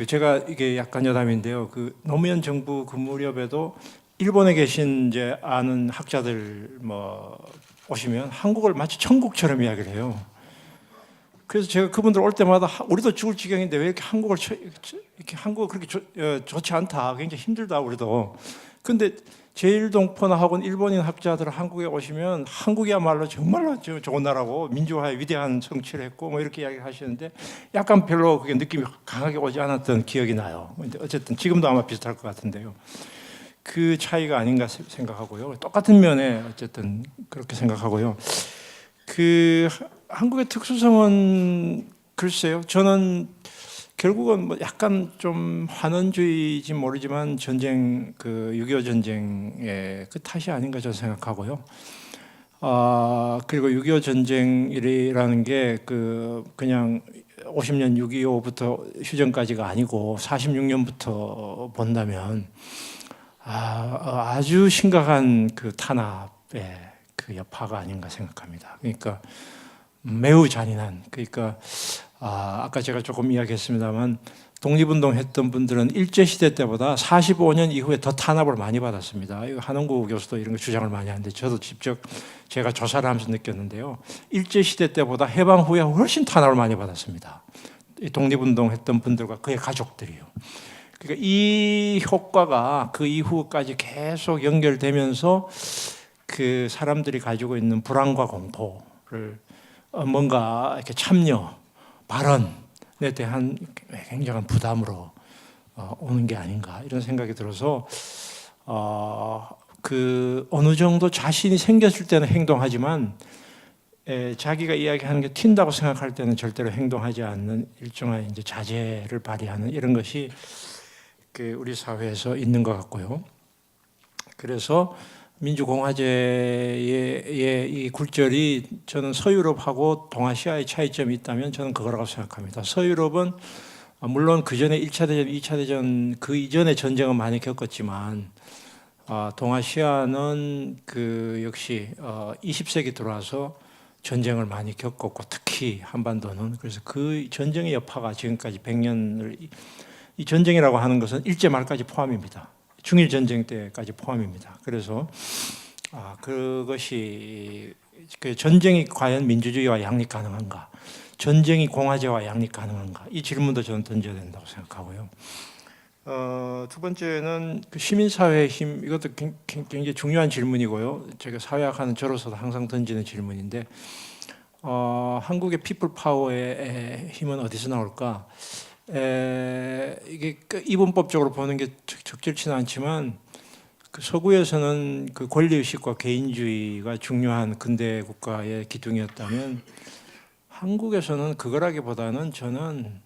제가 이게 약간 여담인데요. 노무현 정부 그 무렵에도 일본에 계신 이제 아는 학자들 오시면 한국을 마치 천국처럼 이야기를 해요. 그래서 제가 그분들 올 때마다 우리도 죽을 지경인데 왜 이렇게 한국을 그렇게 좋지 않다, 굉장히 힘들다 우리도. 근데 제일동포나 학원 일본인 학자들 한국에 오시면 한국이야말로 정말로 좋은 나라고 민주화의 위대한 성취를 했고 뭐 이렇게 이야기를 하시는데 약간 별로 그게 느낌이 강하게 오지 않았던 기억이 나요. 근데 어쨌든 지금도 아마 비슷할 것 같은데요. 그 차이가 아닌가 생각하고요. 똑같은 면에 어쨌든 그렇게 생각하고요. 그 한국의 특수성은 글쎄요. 저는 결국은 뭐 약간 좀 환원주의인지 모르지만 전쟁 그 6.25 전쟁의 그 탓이 아닌가 저는 생각하고요. 그리고 6.25 전쟁이라는 게 그냥 50년 6.25부터 휴전까지가 아니고 46년부터 본다면 아주 심각한 그 탄압의 그 여파가 아닌가 생각합니다. 그러니까 매우 잔인한. 그러니까 아까 제가 조금 이야기했습니다만 독립운동 했던 분들은 일제시대 때보다 45년 이후에 더 탄압을 많이 받았습니다. 이거 한원구 교수도 이런 거 주장을 많이 하는데 저도 직접 제가 조사를 하면서 느꼈는데요. 일제시대 때보다 해방 후에 훨씬 탄압을 많이 받았습니다. 이 독립운동 했던 분들과 그의 가족들이요. 그러니까 이 효과가 그 이후까지 계속 연결되면서 그 사람들이 가지고 있는 불안과 공포를 뭔가 이렇게 참여, 발언에 대한 굉장한 부담으로 오는 게 아닌가 이런 생각이 들어서 어느 정도 자신이 생겼을 때는 행동하지만 자기가 이야기하는 게 튄다고 생각할 때는 절대로 행동하지 않는 일정한 이제 자제를 발휘하는 이런 것이 우리 사회에서 있는 것 같고요. 그래서 민주공화제의 이 굴절이 저는 서유럽하고 동아시아의 차이점이 있다면 저는 그거라고 생각합니다. 서유럽은 물론 그 전에 1차 대전, 2차 대전 그 이전의 전쟁은 많이 겪었지만 동아시아는 역시 20세기 들어와서 전쟁을 많이 겪었고 특히 한반도는 그래서 그 전쟁의 여파가 지금까지 100년을 이 전쟁이라고 하는 것은 일제 말까지 포함입니다. 중일 전쟁 때까지 포함입니다. 그래서 그것이 전쟁이 과연 민주주의와 양립 가능한가? 전쟁이 공화제와 양립 가능한가? 이 질문도 저는 던져야 된다고 생각하고요. 두 번째는 시민사회의 힘, 이것도 굉장히 중요한 질문이고요. 제가 사회학하는 저로서도 항상 던지는 질문인데 한국의 피플 파워의 힘은 어디서 나올까? 이게 이분법적으로 보는 게 적절치는 않지만 서구에서는 그 권리의식과 개인주의가 중요한 근대 국가의 기둥이었다면 한국에서는 그거라기보다는 저는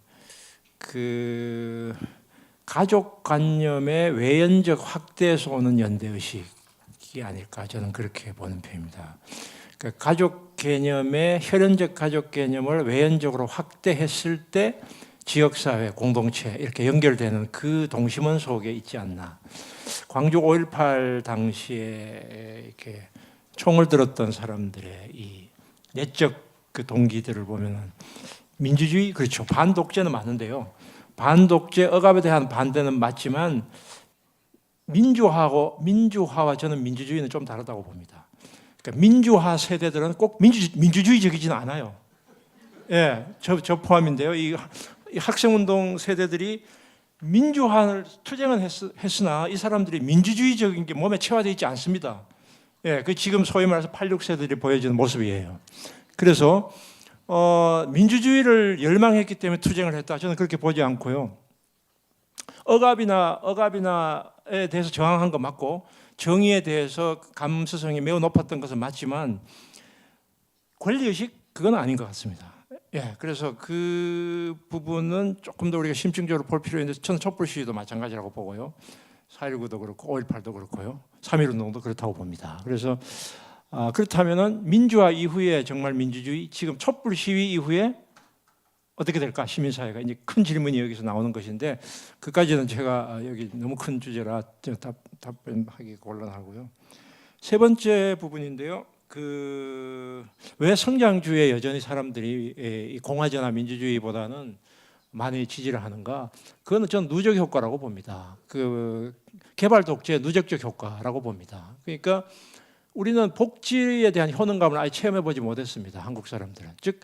가족관념의 외연적 확대에서 오는 연대의식이 아닐까 저는 그렇게 보는 편입니다. 그러니까 가족 개념의 혈연적 가족 개념을 외연적으로 확대했을 때 지역사회, 공동체 이렇게 연결되는 그 동심원 속에 있지 않나. 광주 5.18 당시에 이렇게 총을 들었던 사람들의 이 내적 그 동기들을 보면은 민주주의 그렇죠. 반독재는 맞는데요. 반독재 억압에 대한 반대는 맞지만 민주화와 저는 민주주의는 좀 다르다고 봅니다. 그러니까 민주화 세대들은 꼭 민주주의적이지는 않아요. 예, 저 포함인데요. 이 학생운동 세대들이 민주화를 투쟁은 했으나 이 사람들이 민주주의적인 게 몸에 체화되어 있지 않습니다. 예, 그 지금 소위 말해서 86세들이 보여주는 모습이에요. 그래서 민주주의를 열망했기 때문에 투쟁을 했다. 저는 그렇게 보지 않고요. 억압이나에 대해서 저항한 거 맞고 정의에 대해서 감수성이 매우 높았던 것은 맞지만 권리의식 그건 아닌 것 같습니다. 예, 그래서 그 부분은 조금 더 우리가 심층적으로 볼 필요 있는데 저는 촛불 시위도 마찬가지라고 보고요. 4.19도 그렇고 5.18도 그렇고요. 3.1운동도 그렇다고 봅니다. 그래서 그렇다면은 민주화 이후에 정말 민주주의 지금 촛불 시위 이후에 어떻게 될까? 시민사회가 이제 큰 질문이 여기서 나오는 것인데 그까지는 제가 여기 너무 큰 주제라 답변하기 곤란하고요. 세 번째 부분인데요. 왜 성장주에 여전히 사람들이 공화제나 민주주의보다는 많이 지지를 하는가? 그거는 저는 누적 효과라고 봅니다. 개발 독재 누적적 효과라고 봅니다. 그러니까 우리는 복지에 대한 효능감을 아예 체험해보지 못했습니다. 한국 사람들은. 즉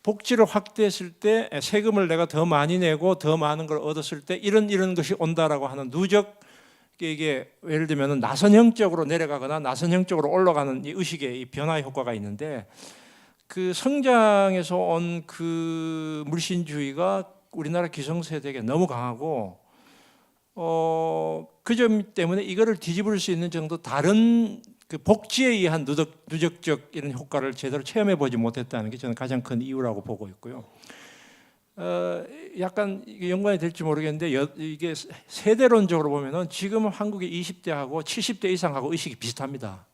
복지를 확대했을 때 세금을 내가 더 많이 내고 더 많은 걸 얻었을 때 이런 것이 온다라고 하는 누적 이게 예를 들면 나선형적으로 내려가거나 나선형적으로 올라가는 이 의식의 이 변화 효과가 있는데 그 성장에서 온 그 물신주의가 우리나라 기성세대에게 너무 강하고 그 점 때문에 이거를 뒤집을 수 있는 정도 다른 그 복지에 의한 누적적 이런 효과를 제대로 체험해 보지 못했다는 게 저는 가장 큰 이유라고 보고 있고요. 약간 이게 연관이 될지 모르겠는데 이게 세대론적으로 보면은 지금 한국의 20대하고 70대 이상하고 의식이 비슷합니다.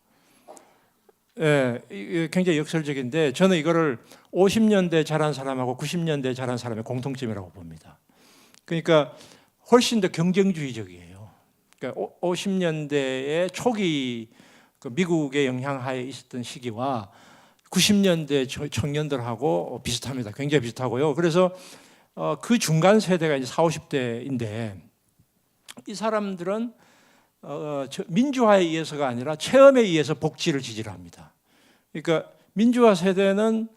예, 이게 굉장히 역설적인데 저는 이거를 50년대 자란 사람하고 90년대 자란 사람의 공통점이라고 봅니다. 그러니까 훨씬 더 경쟁주의적이에요. 그러니까 50년대의 초기 그 미국의 영향하에 있었던 시기와 90년대 청년들하고 비슷합니다. 굉장히 비슷하고요. 그래서 그 중간 세대가 이제 40, 50대인데 이 사람들은 민주화에 의해서가 아니라 체험에 의해서 복지를 지지를 합니다. 그러니까 민주화 세대는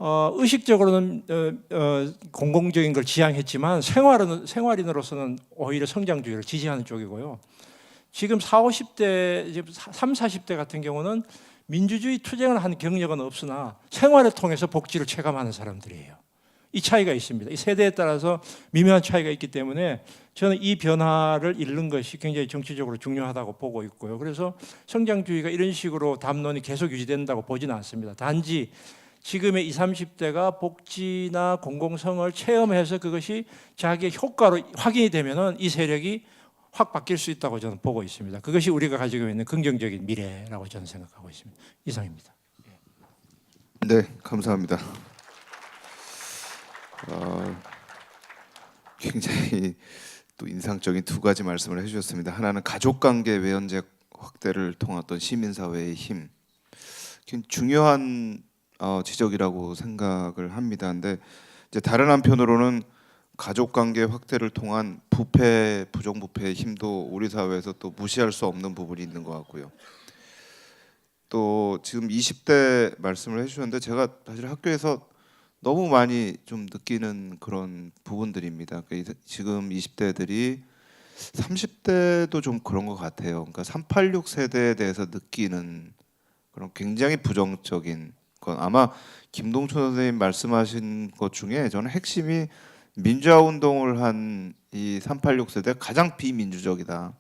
의식적으로는 공공적인 걸 지향했지만 생활인으로서는 오히려 성장주의를 지지하는 쪽이고요. 지금 40, 50대, 30, 40대 같은 경우는 민주주의 투쟁을 한 경력은 없으나 생활을 통해서 복지를 체감하는 사람들이에요. 이 차이가 있습니다. 이 세대에 따라서 미묘한 차이가 있기 때문에 저는 이 변화를 잃는 것이 굉장히 정치적으로 중요하다고 보고 있고요. 그래서 성장주의가 이런 식으로 담론이 계속 유지된다고 보지는 않습니다. 단지 지금의 20, 30대가 복지나 공공성을 체험해서 그것이 자기의 효과로 확인이 되면은 이 세력이 확 바뀔 수 있다고 저는 보고 있습니다. 그것이 우리가 가지고 있는 긍정적인 미래라고 저는 생각하고 있습니다. 이상입니다. 네, 감사합니다. 굉장히 또 인상적인 두 가지 말씀을 해주셨습니다. 하나는 가족관계 외연적 확대를 통한 어떤 시민사회의 힘, 중요한 지적이라고 생각을 합니다. 근데 이제 다른 한편으로는 가족관계 확대를 통한 부패, 부정부패의 힘도 우리 사회에서 또 무시할 수 없는 부분이 있는 것 같고요. 또 지금 20대 말씀을 해주셨는데 제가 사실 학교에서 너무 많이 좀 느끼는 그런 부분들입니다. 지금 20대들이 30대도 좀 그런 것 같아요. 그러니까 386 세대에 대해서 느끼는 그런 굉장히 부정적인 건 아마 김동춘 선생님 말씀하신 것 중에 저는 핵심이 민주화 운동을 한 이 386 세대가 가장 비민주적이다.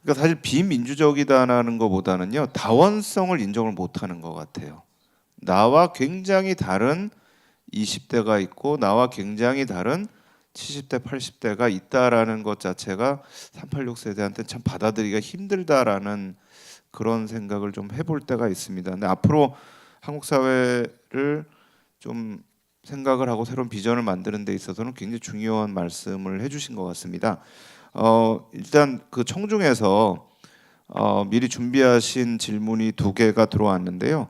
그러니까 사실 비민주적이다라는 것보다는요 다원성을 인정을 못하는 것 같아요. 나와 굉장히 다른 20대가 있고 나와 굉장히 다른 70대, 80대가 있다라는 것 자체가 386 세대한테는 참 받아들이기가 힘들다라는 그런 생각을 좀 해볼 때가 있습니다. 근데 앞으로 한국 사회를 좀 생각을 하고 새로운 비전을 만드는 데 있어서는 굉장히 중요한 말씀을 해주신 것 같습니다. 일단 그 청중에서 미리 준비하신 질문이 2개가 들어왔는데요.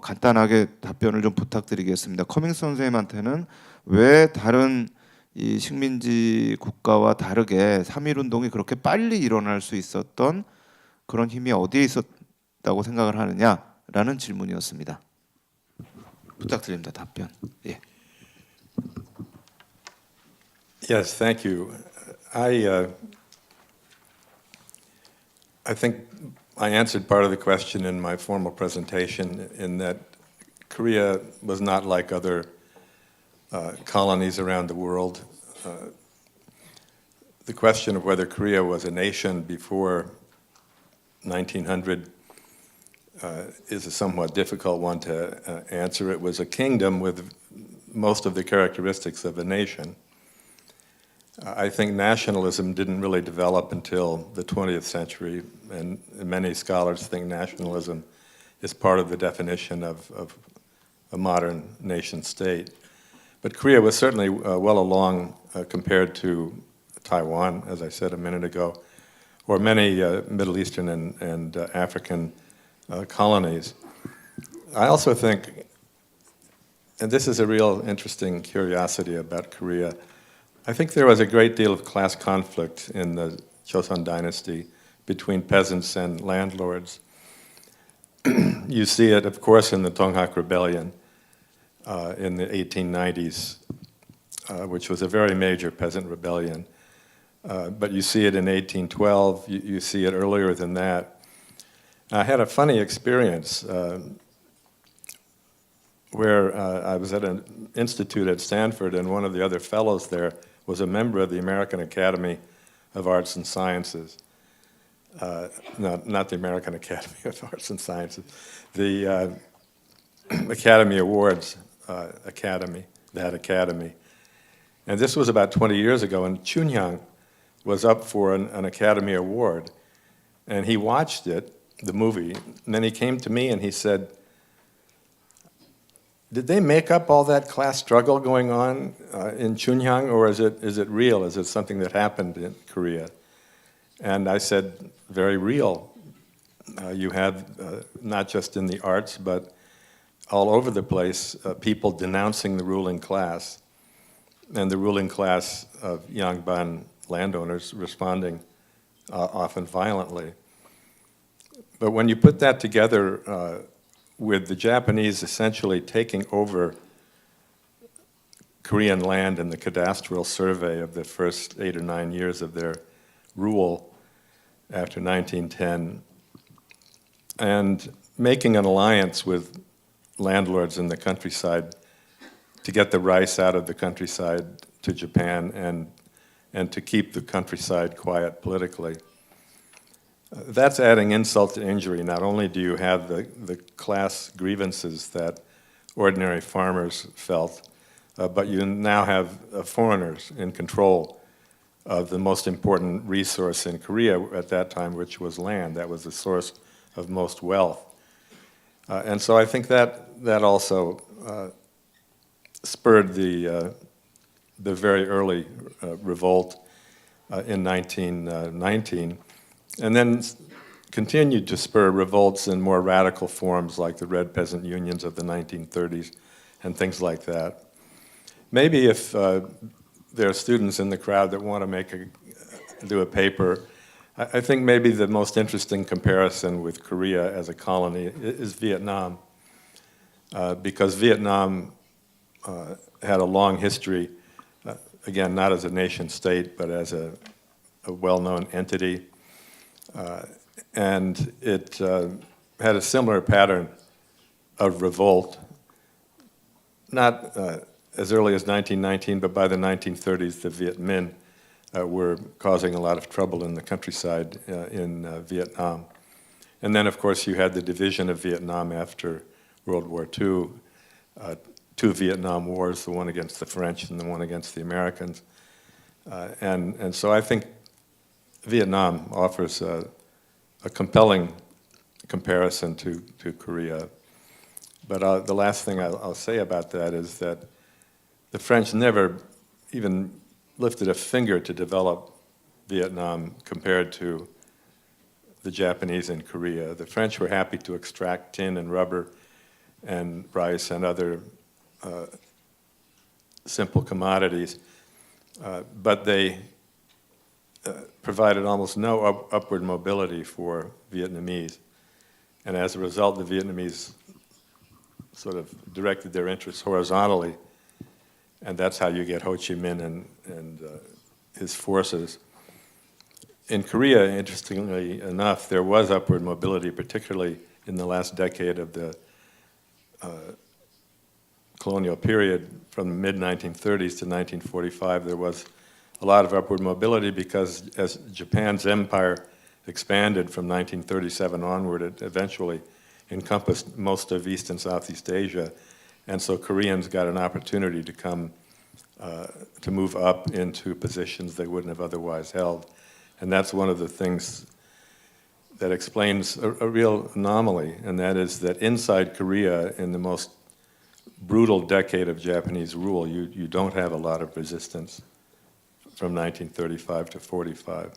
간단하게 답변을 좀 부탁드리겠습니다. 커밍스 선생님한테는 왜 다른 이 식민지 국가와 다르게 3.1 운동이 그렇게 빨리 일어날 수 있었던 그런 힘이 어디에 있었다고 생각을 하느냐라는 질문이었습니다. 부탁드립니다. 답변. 예. Yes, thank you. I think I answered part of the question in my formal presentation in that Korea was not like other colonies around the world. The question of whether Korea was a nation before 1900 is a somewhat difficult one to answer. It was a kingdom with most of the characteristics of a nation. I think nationalism didn't really develop until the 20th century, and many scholars think nationalism is part of the definition of a modern nation state. But Korea was certainly well along compared to Taiwan, as I said a minute ago, or many Middle Eastern and African colonies. I also think, and this is a real interesting curiosity about Korea, I think there was a great deal of class conflict in the Joseon dynasty between peasants and landlords. You see it, of course, in the Donghak Rebellion in the 1890s, which was a very major peasant rebellion. but you see it in 1812, you see it earlier than that. I had a funny experience where I was at an institute at Stanford, and one of the other fellows there was a member of the American Academy of Arts and Sciences. No, not the American Academy of Arts and Sciences, the Academy Awards Academy, that academy. And this was about 20 years ago, and Chunhyang was up for an Academy Award. And he watched it, the movie, and then he came to me and he said, did they make up all that class struggle going on in Chunhyang, or is it real? Is it something that happened in Korea? And I said, very real. You had, not just in the arts, but all over the place, people denouncing the ruling class, and the ruling class of Yangban landowners responding often violently. But when you put that together with the Japanese essentially taking over Korean land in the cadastral survey of the first 8 or 9 years of their rule after 1910, and making an alliance with landlords in the countryside to get the rice out of the countryside to Japan and to keep the countryside quiet politically. That's adding insult to injury. Not only do you have the class grievances that ordinary farmers felt, but you now have foreigners in control of the most important resource in Korea at that time, which was land. That was the source of most wealth. And so I think that also spurred the very early revolt in 1919, and then continued to spur revolts in more radical forms like the Red Peasant Unions of the 1930s and things like that. Maybe if there are students in the crowd that want to do a paper, I think maybe the most interesting comparison with Korea as a colony is Vietnam, because Vietnam had a long history, again, not as a nation state, but as a well-known entity. And it had a similar pattern of revolt, not as early as 1919, but by the 1930s, the Viet Minh were causing a lot of trouble in the countryside in Vietnam. And then, of course, you had the division of Vietnam after World War II, 2 Vietnam Wars, the one against the French and the one against the Americans. And so I think Vietnam offers a compelling comparison to Korea. But the last thing I'll say about that is that the French never even lifted a finger to develop Vietnam compared to the Japanese in Korea. The French were happy to extract tin and rubber and rice and other simple commodities, but they provided almost no upward mobility for Vietnamese. And as a result, the Vietnamese sort of directed their interests horizontally, and that's how you get Ho Chi Minh and his forces. In Korea, interestingly enough, there was upward mobility, particularly in the last decade of the colonial period. From the mid-1930s to 1945, there was a lot of upward mobility because as Japan's empire expanded from 1937 onward, it eventually encompassed most of East and Southeast Asia. And so Koreans got an opportunity to come, to move up into positions they wouldn't have otherwise held. And that's one of the things that explains a real anomaly, and that is that inside Korea, in the most brutal decade of Japanese rule, you don't have a lot of resistance from 1935 to 45.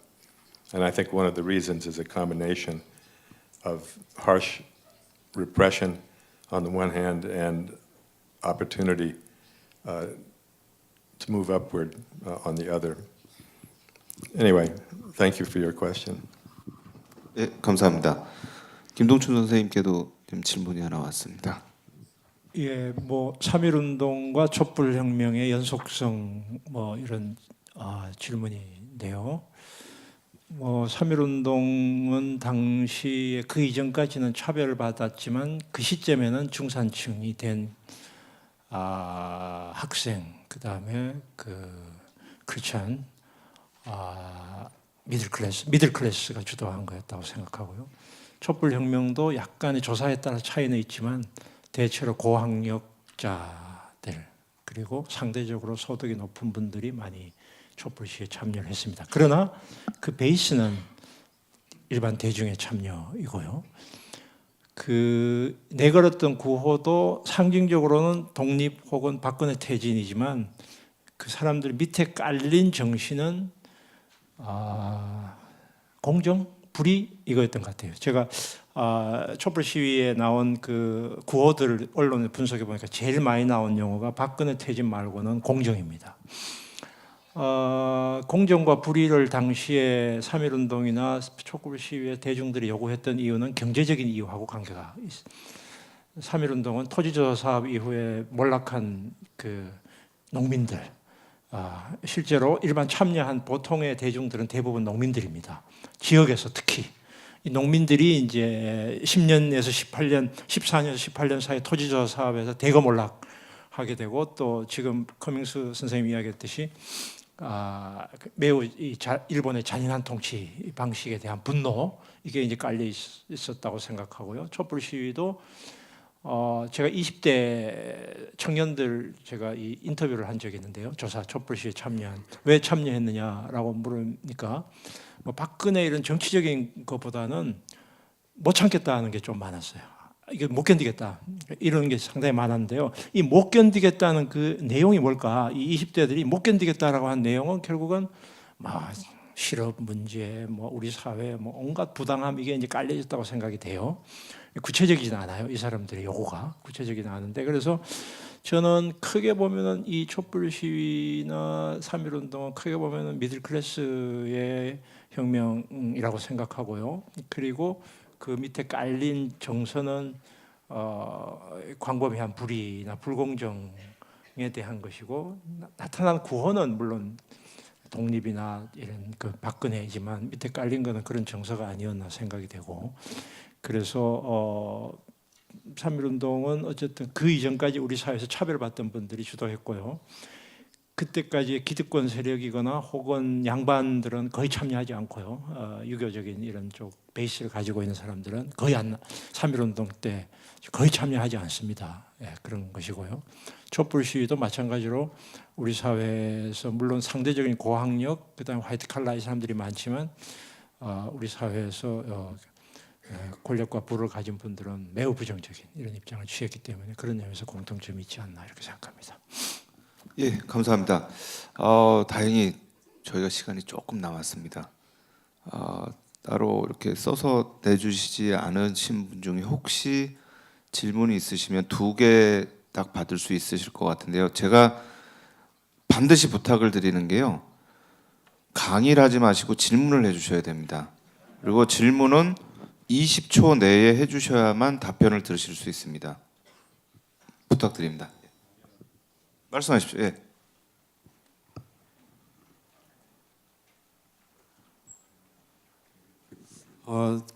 And I think one of the reasons is a combination of harsh repression on the one hand and opportunity to move upward on the other. Anyway, thank you for your question. 네, 감사합니다. 김동춘 선생님께도 지금 질문이 하나 왔습니다. 예, 뭐 3.1운동과 촛불혁명의 연속성 뭐 이런 질문이 있는데요. 3.1운동은 당시에 그 이전까지는 차별을 받았지만 그 시점에는 중산층이 된 학생, 그 다음에 그렇지 않은 미들클래스가 주도한 거였다고 생각하고요. 촛불혁명도 약간의 조사에 따라 차이는 있지만 대체로 고학력자들 그리고 상대적으로 소득이 높은 분들이 많이 촛불 시위에 참여를 했습니다. 그러나 그 베이스는 일반 대중의 참여이고요. 내걸었던 구호도 상징적으로는 독립 혹은 박근혜 퇴진이지만 그 사람들 밑에 깔린 정신은 공정, 불의 이거였던 것 같아요. 제가 촛불 시위에 나온 그 구호들을 언론에 분석해 보니까 제일 많이 나온 용어가 박근혜 퇴진 말고는 공정입니다. 공정과 불의를 당시에 3.1운동이나 촛불 시위에 대중들이 요구했던 이유는 경제적인 이유하고 관계가 있습니다. 3.1운동은 토지조사 사업 이후에 몰락한 그 농민들, 실제로 일반 참여한 보통의 대중들은 대부분 농민들입니다. 지역에서 특히 이 농민들이 이제 10년에서 18년, 14년에서 18년 사이 토지조사 사업에서 대거 몰락하게 되고 또 지금 커밍스 선생님이 이야기했듯이 매우 일본의 잔인한 통치 방식에 대한 분노 이게 이제 깔려 있었다고 생각하고요. 촛불 시위도 제가 20대 청년들 제가 이 인터뷰를 한 적이 있는데요. 조사 촛불 시위에 왜 참여했느냐라고 물으니까 박근혜 이런 정치적인 것보다는 못 참겠다는 게 좀 많았어요. 이게 못 견디겠다 이런 게 상당히 많았는데요. 이 못 견디겠다는 그 내용이 뭘까? 이 20대들이 못 견디겠다라고 한 내용은 결국은 실업 문제, 우리 사회 온갖 부당함 이게 이제 깔려 있다고 생각이 돼요. 구체적이진 않아요. 이 사람들의 요구가 구체적이진 않은데 그래서 저는 크게 보면은 이 촛불 시위나 3.1운동은 크게 보면은 미들클래스의 혁명이라고 생각하고요. 그리고 그 밑에 깔린 정서는 광범위한 불의나 불공정에 대한 것이고 나타난 구호는 물론 독립이나 이런 그 박근혜이지만 밑에 깔린 거는 그런 정서가 아니었나 생각이 되고 그래서 3.1운동은 어쨌든 그 이전까지 우리 사회에서 차별받던 분들이 주도했고요. 그때까지 기득권 세력이거나 혹은 양반들은 거의 참여하지 않고요. 유교적인 이런 쪽 베이스를 가지고 있는 사람들은 거의 3.1운동 때 거의 참여하지 않습니다. 그런 것이고요. 촛불 시위도 마찬가지로 우리 사회에서 물론 상대적인 고학력, 그다음에 화이트 칼라의 사람들이 많지만 우리 사회에서 권력과 부를 가진 분들은 매우 부정적인 이런 입장을 취했기 때문에 그런 점에서 공통점이 있지 않나 이렇게 생각합니다. 예, 감사합니다. 다행히 저희가 시간이 조금 남았습니다. 따로 이렇게 써서 내주시지 않으신 분 중에 혹시 질문이 있으시면 2개 딱 받을 수 있으실 것 같은데요. 제가 반드시 부탁을 드리는 게요. 강의를 하지 마시고 질문을 해주셔야 됩니다. 그리고 질문은 20초 내에 해주셔야만 답변을 들으실 수 있습니다. 부탁드립니다. 말씀하십시오. 예.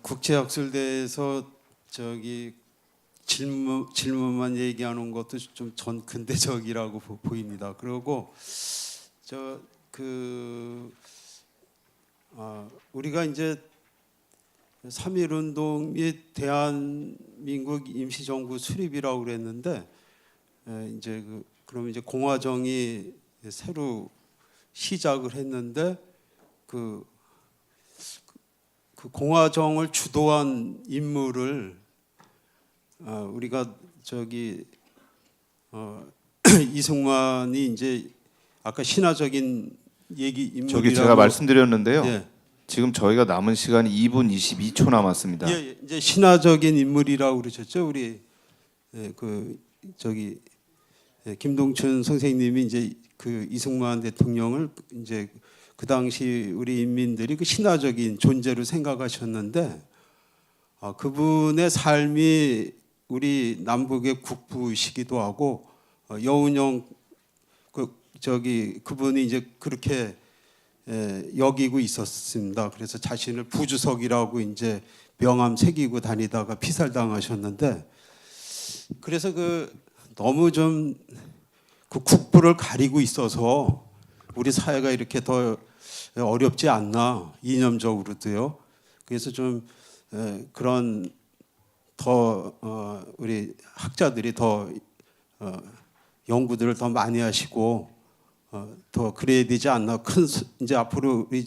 국제학술대에서 질문만 얘기하는 것도 좀 전 근대적이라고 보입니다. 그리고 우리가 이제 3.1운동이 대한민국 임시정부 수립이라고 그랬는데 이제 그럼 이제 공화정이 새로 시작을 했는데 그 공화정을 주도한 인물을 우리가 이승만이 이제 아까 신화적인 인물이라고 제가 말씀드렸는데요. 예. 지금 저희가 남은 시간이 2분 22초 남았습니다. 예, 이제 신화적인 인물이라고 그러셨죠. 우리 김동춘 선생님이 이제 그 이승만 대통령을 이제 그 당시 우리 인민들이 그 신화적인 존재로 생각하셨는데 그분의 삶이 우리 남북의 국부시기도 하고 여운형 그분이 이제 그렇게 여기고 있었습니다. 그래서 자신을 부주석이라고 이제 명함 새기고 다니다가 피살당하셨는데, 그래서 너무 좀 그 국부를 가리고 있어서 우리 사회가 이렇게 더 어렵지 않나, 이념적으로도요. 그래서 좀 그런 더 우리 학자들이 더 연구들을 더 많이 하시고 더 그래야 되지 않나. 이제 앞으로 우리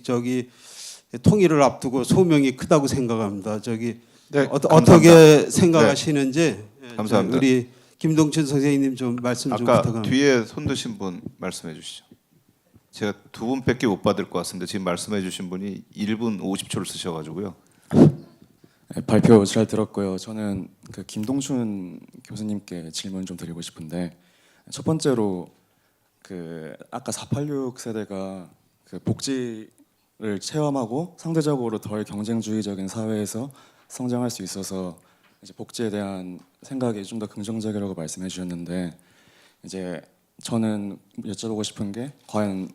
통일을 앞두고 소명이 크다고 생각합니다. 네, 어떻게 생각하시는지 감사합니다. 우리 김동춘 선생님 좀 말씀 좀 아까 부탁합니다. 뒤에 손 드신 분 말씀해 주시죠. 제가 두 분밖에 못 받을 것 같습니다. 지금 말씀해 주신 분이 1분 50초를 쓰셔가지고요. 네, 발표 잘 들었고요. 저는 그 김동춘 교수님께 질문 좀 드리고 싶은데, 첫 번째로 그 아까 486 세대가 그 복지를 체험하고 상대적으로 덜 경쟁주의적인 사회에서 성장할 수 있어서 이제 복지에 대한 생각이 좀 더 긍정적이라고 말씀해 주셨는데, 이제 저는 여쭤보고 싶은 게 과연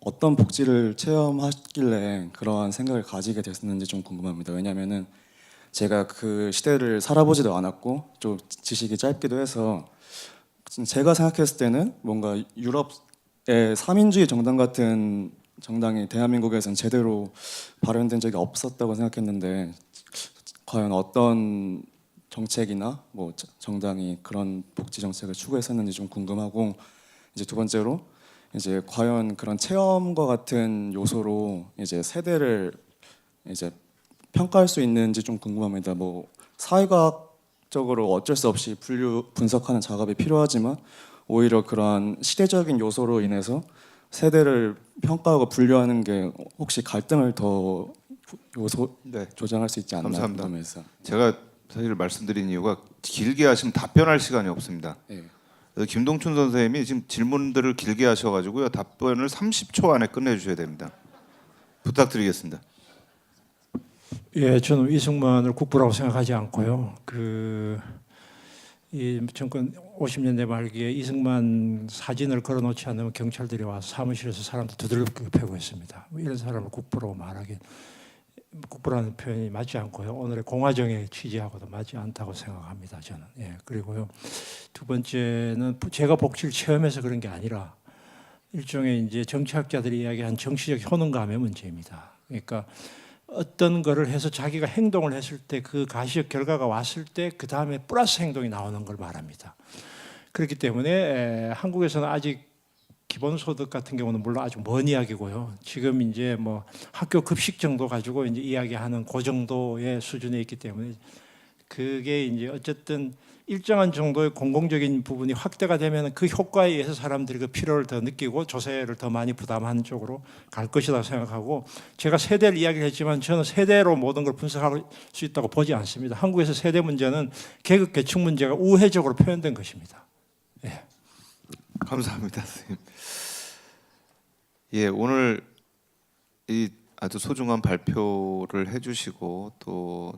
어떤 복지를 체험하길래 그러한 생각을 가지게 됐는지 좀 궁금합니다. 왜냐하면은 제가 그 시대를 살아보지도 않았고 좀 지식이 짧기도 해서 제가 생각했을 때는 뭔가 유럽의 삼인주의 정당 같은 정당이 대한민국에서는 제대로 발현된 적이 없었다고 생각했는데, 과연 어떤 정책이나 뭐 정당이 그런 복지 정책을 추구했었는지 좀 궁금하고, 이제 두 번째로 이제 과연 그런 체험과 같은 요소로 이제 세대를 이제 평가할 수 있는지 좀 궁금합니다. 뭐 사회과학적으로 어쩔 수 없이 분석하는 작업이 필요하지만 오히려 그러한 시대적인 요소로 인해서 세대를 평가하고 분류하는 게 혹시 갈등을 더 네, 조장할 수 있지 않나 감사합니다. 궁금해서. 제가 사실 말씀드린 이유가 길게 하시면 답변할 시간이 없습니다. 네. 그래서 김동춘 선생님이 지금 질문들을 길게 하셔가지고요, 답변을 30초 안에 끝내주셔야 됩니다. 부탁드리겠습니다. 예, 저는 이승만을 국부라고 생각하지 않고요. 이 정권 50년대 말기에 이승만 사진을 걸어놓지 않으면 경찰들이 와서 사무실에서 사람들 두들겨 패고 했습니다. 이런 사람을 국부라고 말하기, 국부라는 표현이 맞지 않고요. 오늘의 공화정의 취지하고도 맞지 않다고 생각합니다. 저는. 예, 그리고요. 두 번째는 제가 복지를 체험해서 그런 게 아니라 일종의 이제 정치학자들이 이야기한 정치적 효능감의 문제입니다. 그러니까 어떤 거를 해서 자기가 행동을 했을 때 그 가시적 결과가 왔을 때 그 다음에 플러스 행동이 나오는 걸 말합니다. 그렇기 때문에 한국에서는 아직 기본소득 같은 경우는 물론 아주 먼 이야기고요. 지금 이제 뭐 학교 급식 정도 가지고 이제 이야기하는 그 정도의 수준에 있기 때문에 그게 이제 어쨌든 일정한 정도의 공공적인 부분이 확대가 되면 그 효과에 의해서 사람들이 그 필요를 더 느끼고 조세를 더 많이 부담하는 쪽으로 갈 것이라고 생각하고, 제가 세대를 이야기를 했지만 저는 세대로 모든 걸 분석할 수 있다고 보지 않습니다. 한국에서 세대 문제는 계급 계층 문제가 우회적으로 표현된 것입니다. 예. 감사합니다, 선생님. 예, 오늘 이 아주 소중한 발표를 해주시고 또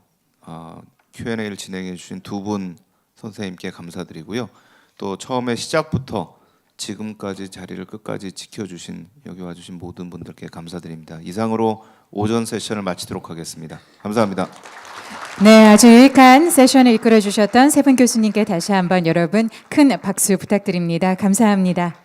Q&A를 진행해 주신 두 분 선생님께 감사드리고요. 또 처음에 시작부터 지금까지 자리를 끝까지 지켜주신, 여기 와주신 모든 분들께 감사드립니다. 이상으로 오전 세션을 마치도록 하겠습니다. 감사합니다. 네, 아주 유익한 세션을 이끌어 주셨던 세 분 교수님께 다시 한번 여러분 큰 박수 부탁드립니다. 감사합니다.